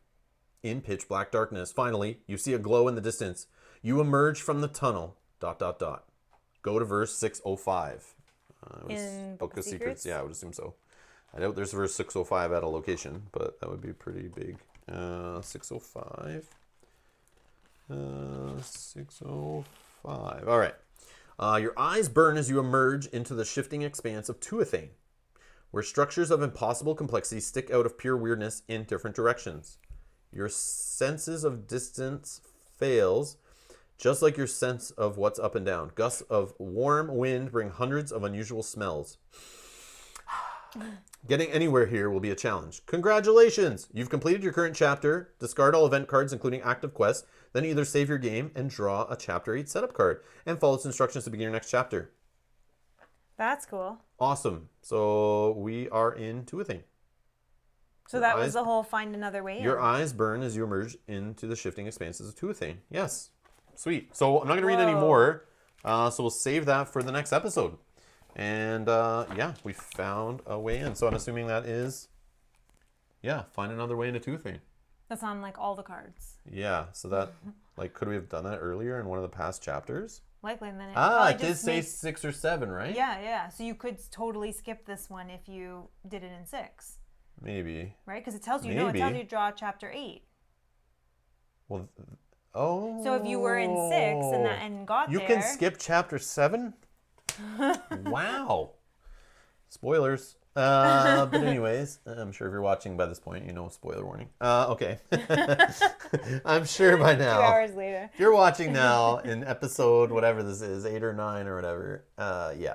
In pitch black darkness, finally, you see a glow in the distance. You emerge from the tunnel. ... Go to verse 605. In Book of Secrets? Yeah, I would assume so. I doubt there's verse 605 at a location, but that would be pretty big. 605. 605. All right. Your eyes burn as you emerge into the shifting expanse of Tuathane, where structures of impossible complexity stick out of pure weirdness in different directions. Your senses of distance fails, just like your sense of what's up and down. Gusts of warm wind bring hundreds of unusual smells. Getting anywhere here will be a challenge. Congratulations! You've completed your current chapter. Discard all event cards, including active quests. Then either save your game and draw a Chapter 8 setup card, and follow its instructions to begin your next chapter. That's cool. Awesome. So we are in Tuathane. So that was the whole find another way in. Your eyes burn as you emerge into the shifting expanses of Tuathane. Yes. Sweet. So I'm not going to read any more. So we'll save that for the next episode. And yeah, we found a way in. So I'm assuming that is, yeah, find another way into Tuathane. That's on like all the cards. Yeah. So that, like, could we have done that earlier in one of the past chapters? Likely, and then it did say 6 or 7, right? Yeah. So you could totally skip this one if you did it in 6. Maybe. Right? Because it tells you, it tells you to draw chapter 8. Well, So if you were in 6 and got you there. You can skip chapter 7? Wow. Spoilers. But anyways, I'm sure if you're watching by this point, you know, spoiler warning. Okay. I'm sure by now. 2 hours later. If you're watching now in episode, whatever this is, 8 or 9 or whatever. Yeah.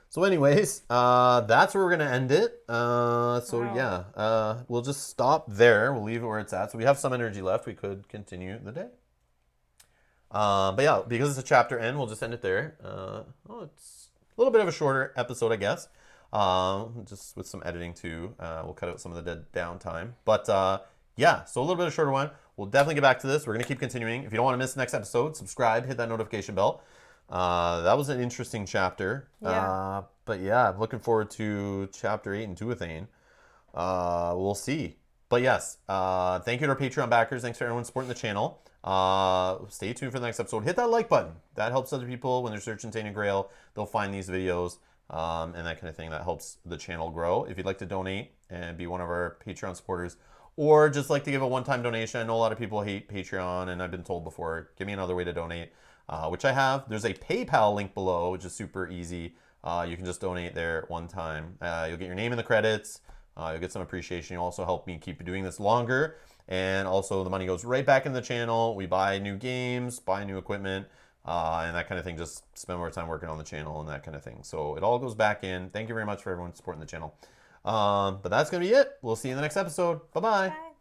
So anyways, that's where we're going to end it. Yeah, we'll just stop there. We'll leave it where it's at. So we have some energy left. We could continue the day. But yeah, because it's a chapter end, we'll just end it there. It's a little bit of a shorter episode, I guess. Just with some editing too. We'll cut out some of the dead downtime. But yeah, so a little bit of a shorter one. We'll definitely get back to this. We're going to keep continuing. If you don't want to miss the next episode, subscribe, hit that notification bell. That was an interesting chapter. Yeah. But yeah, I'm looking forward to chapter 8 in Tuathane. We'll see. But yes, thank you to our Patreon backers. Thanks for everyone supporting the channel. Stay tuned for the next episode. Hit that like button. That helps other people when they're searching Tainted Grail. They'll find these videos. And that kind of thing. That helps the channel grow. If you'd like to donate and be one of our Patreon supporters, or just like to give a one-time donation. I know a lot of people hate Patreon, and I've been told before, give me another way to donate, which I have. There's a PayPal link below, which is super easy. You can just donate there one time. You'll get your name in the credits. You'll get some appreciation. You'll also help me keep doing this longer. And also the money goes right back in the channel. We buy new games, buy new equipment, and that kind of thing. Just spend more time working on the channel and that kind of thing. So it all goes back in. Thank you very much for everyone supporting the channel. But that's going to be it. We'll see you in the next episode. Bye-bye. Bye.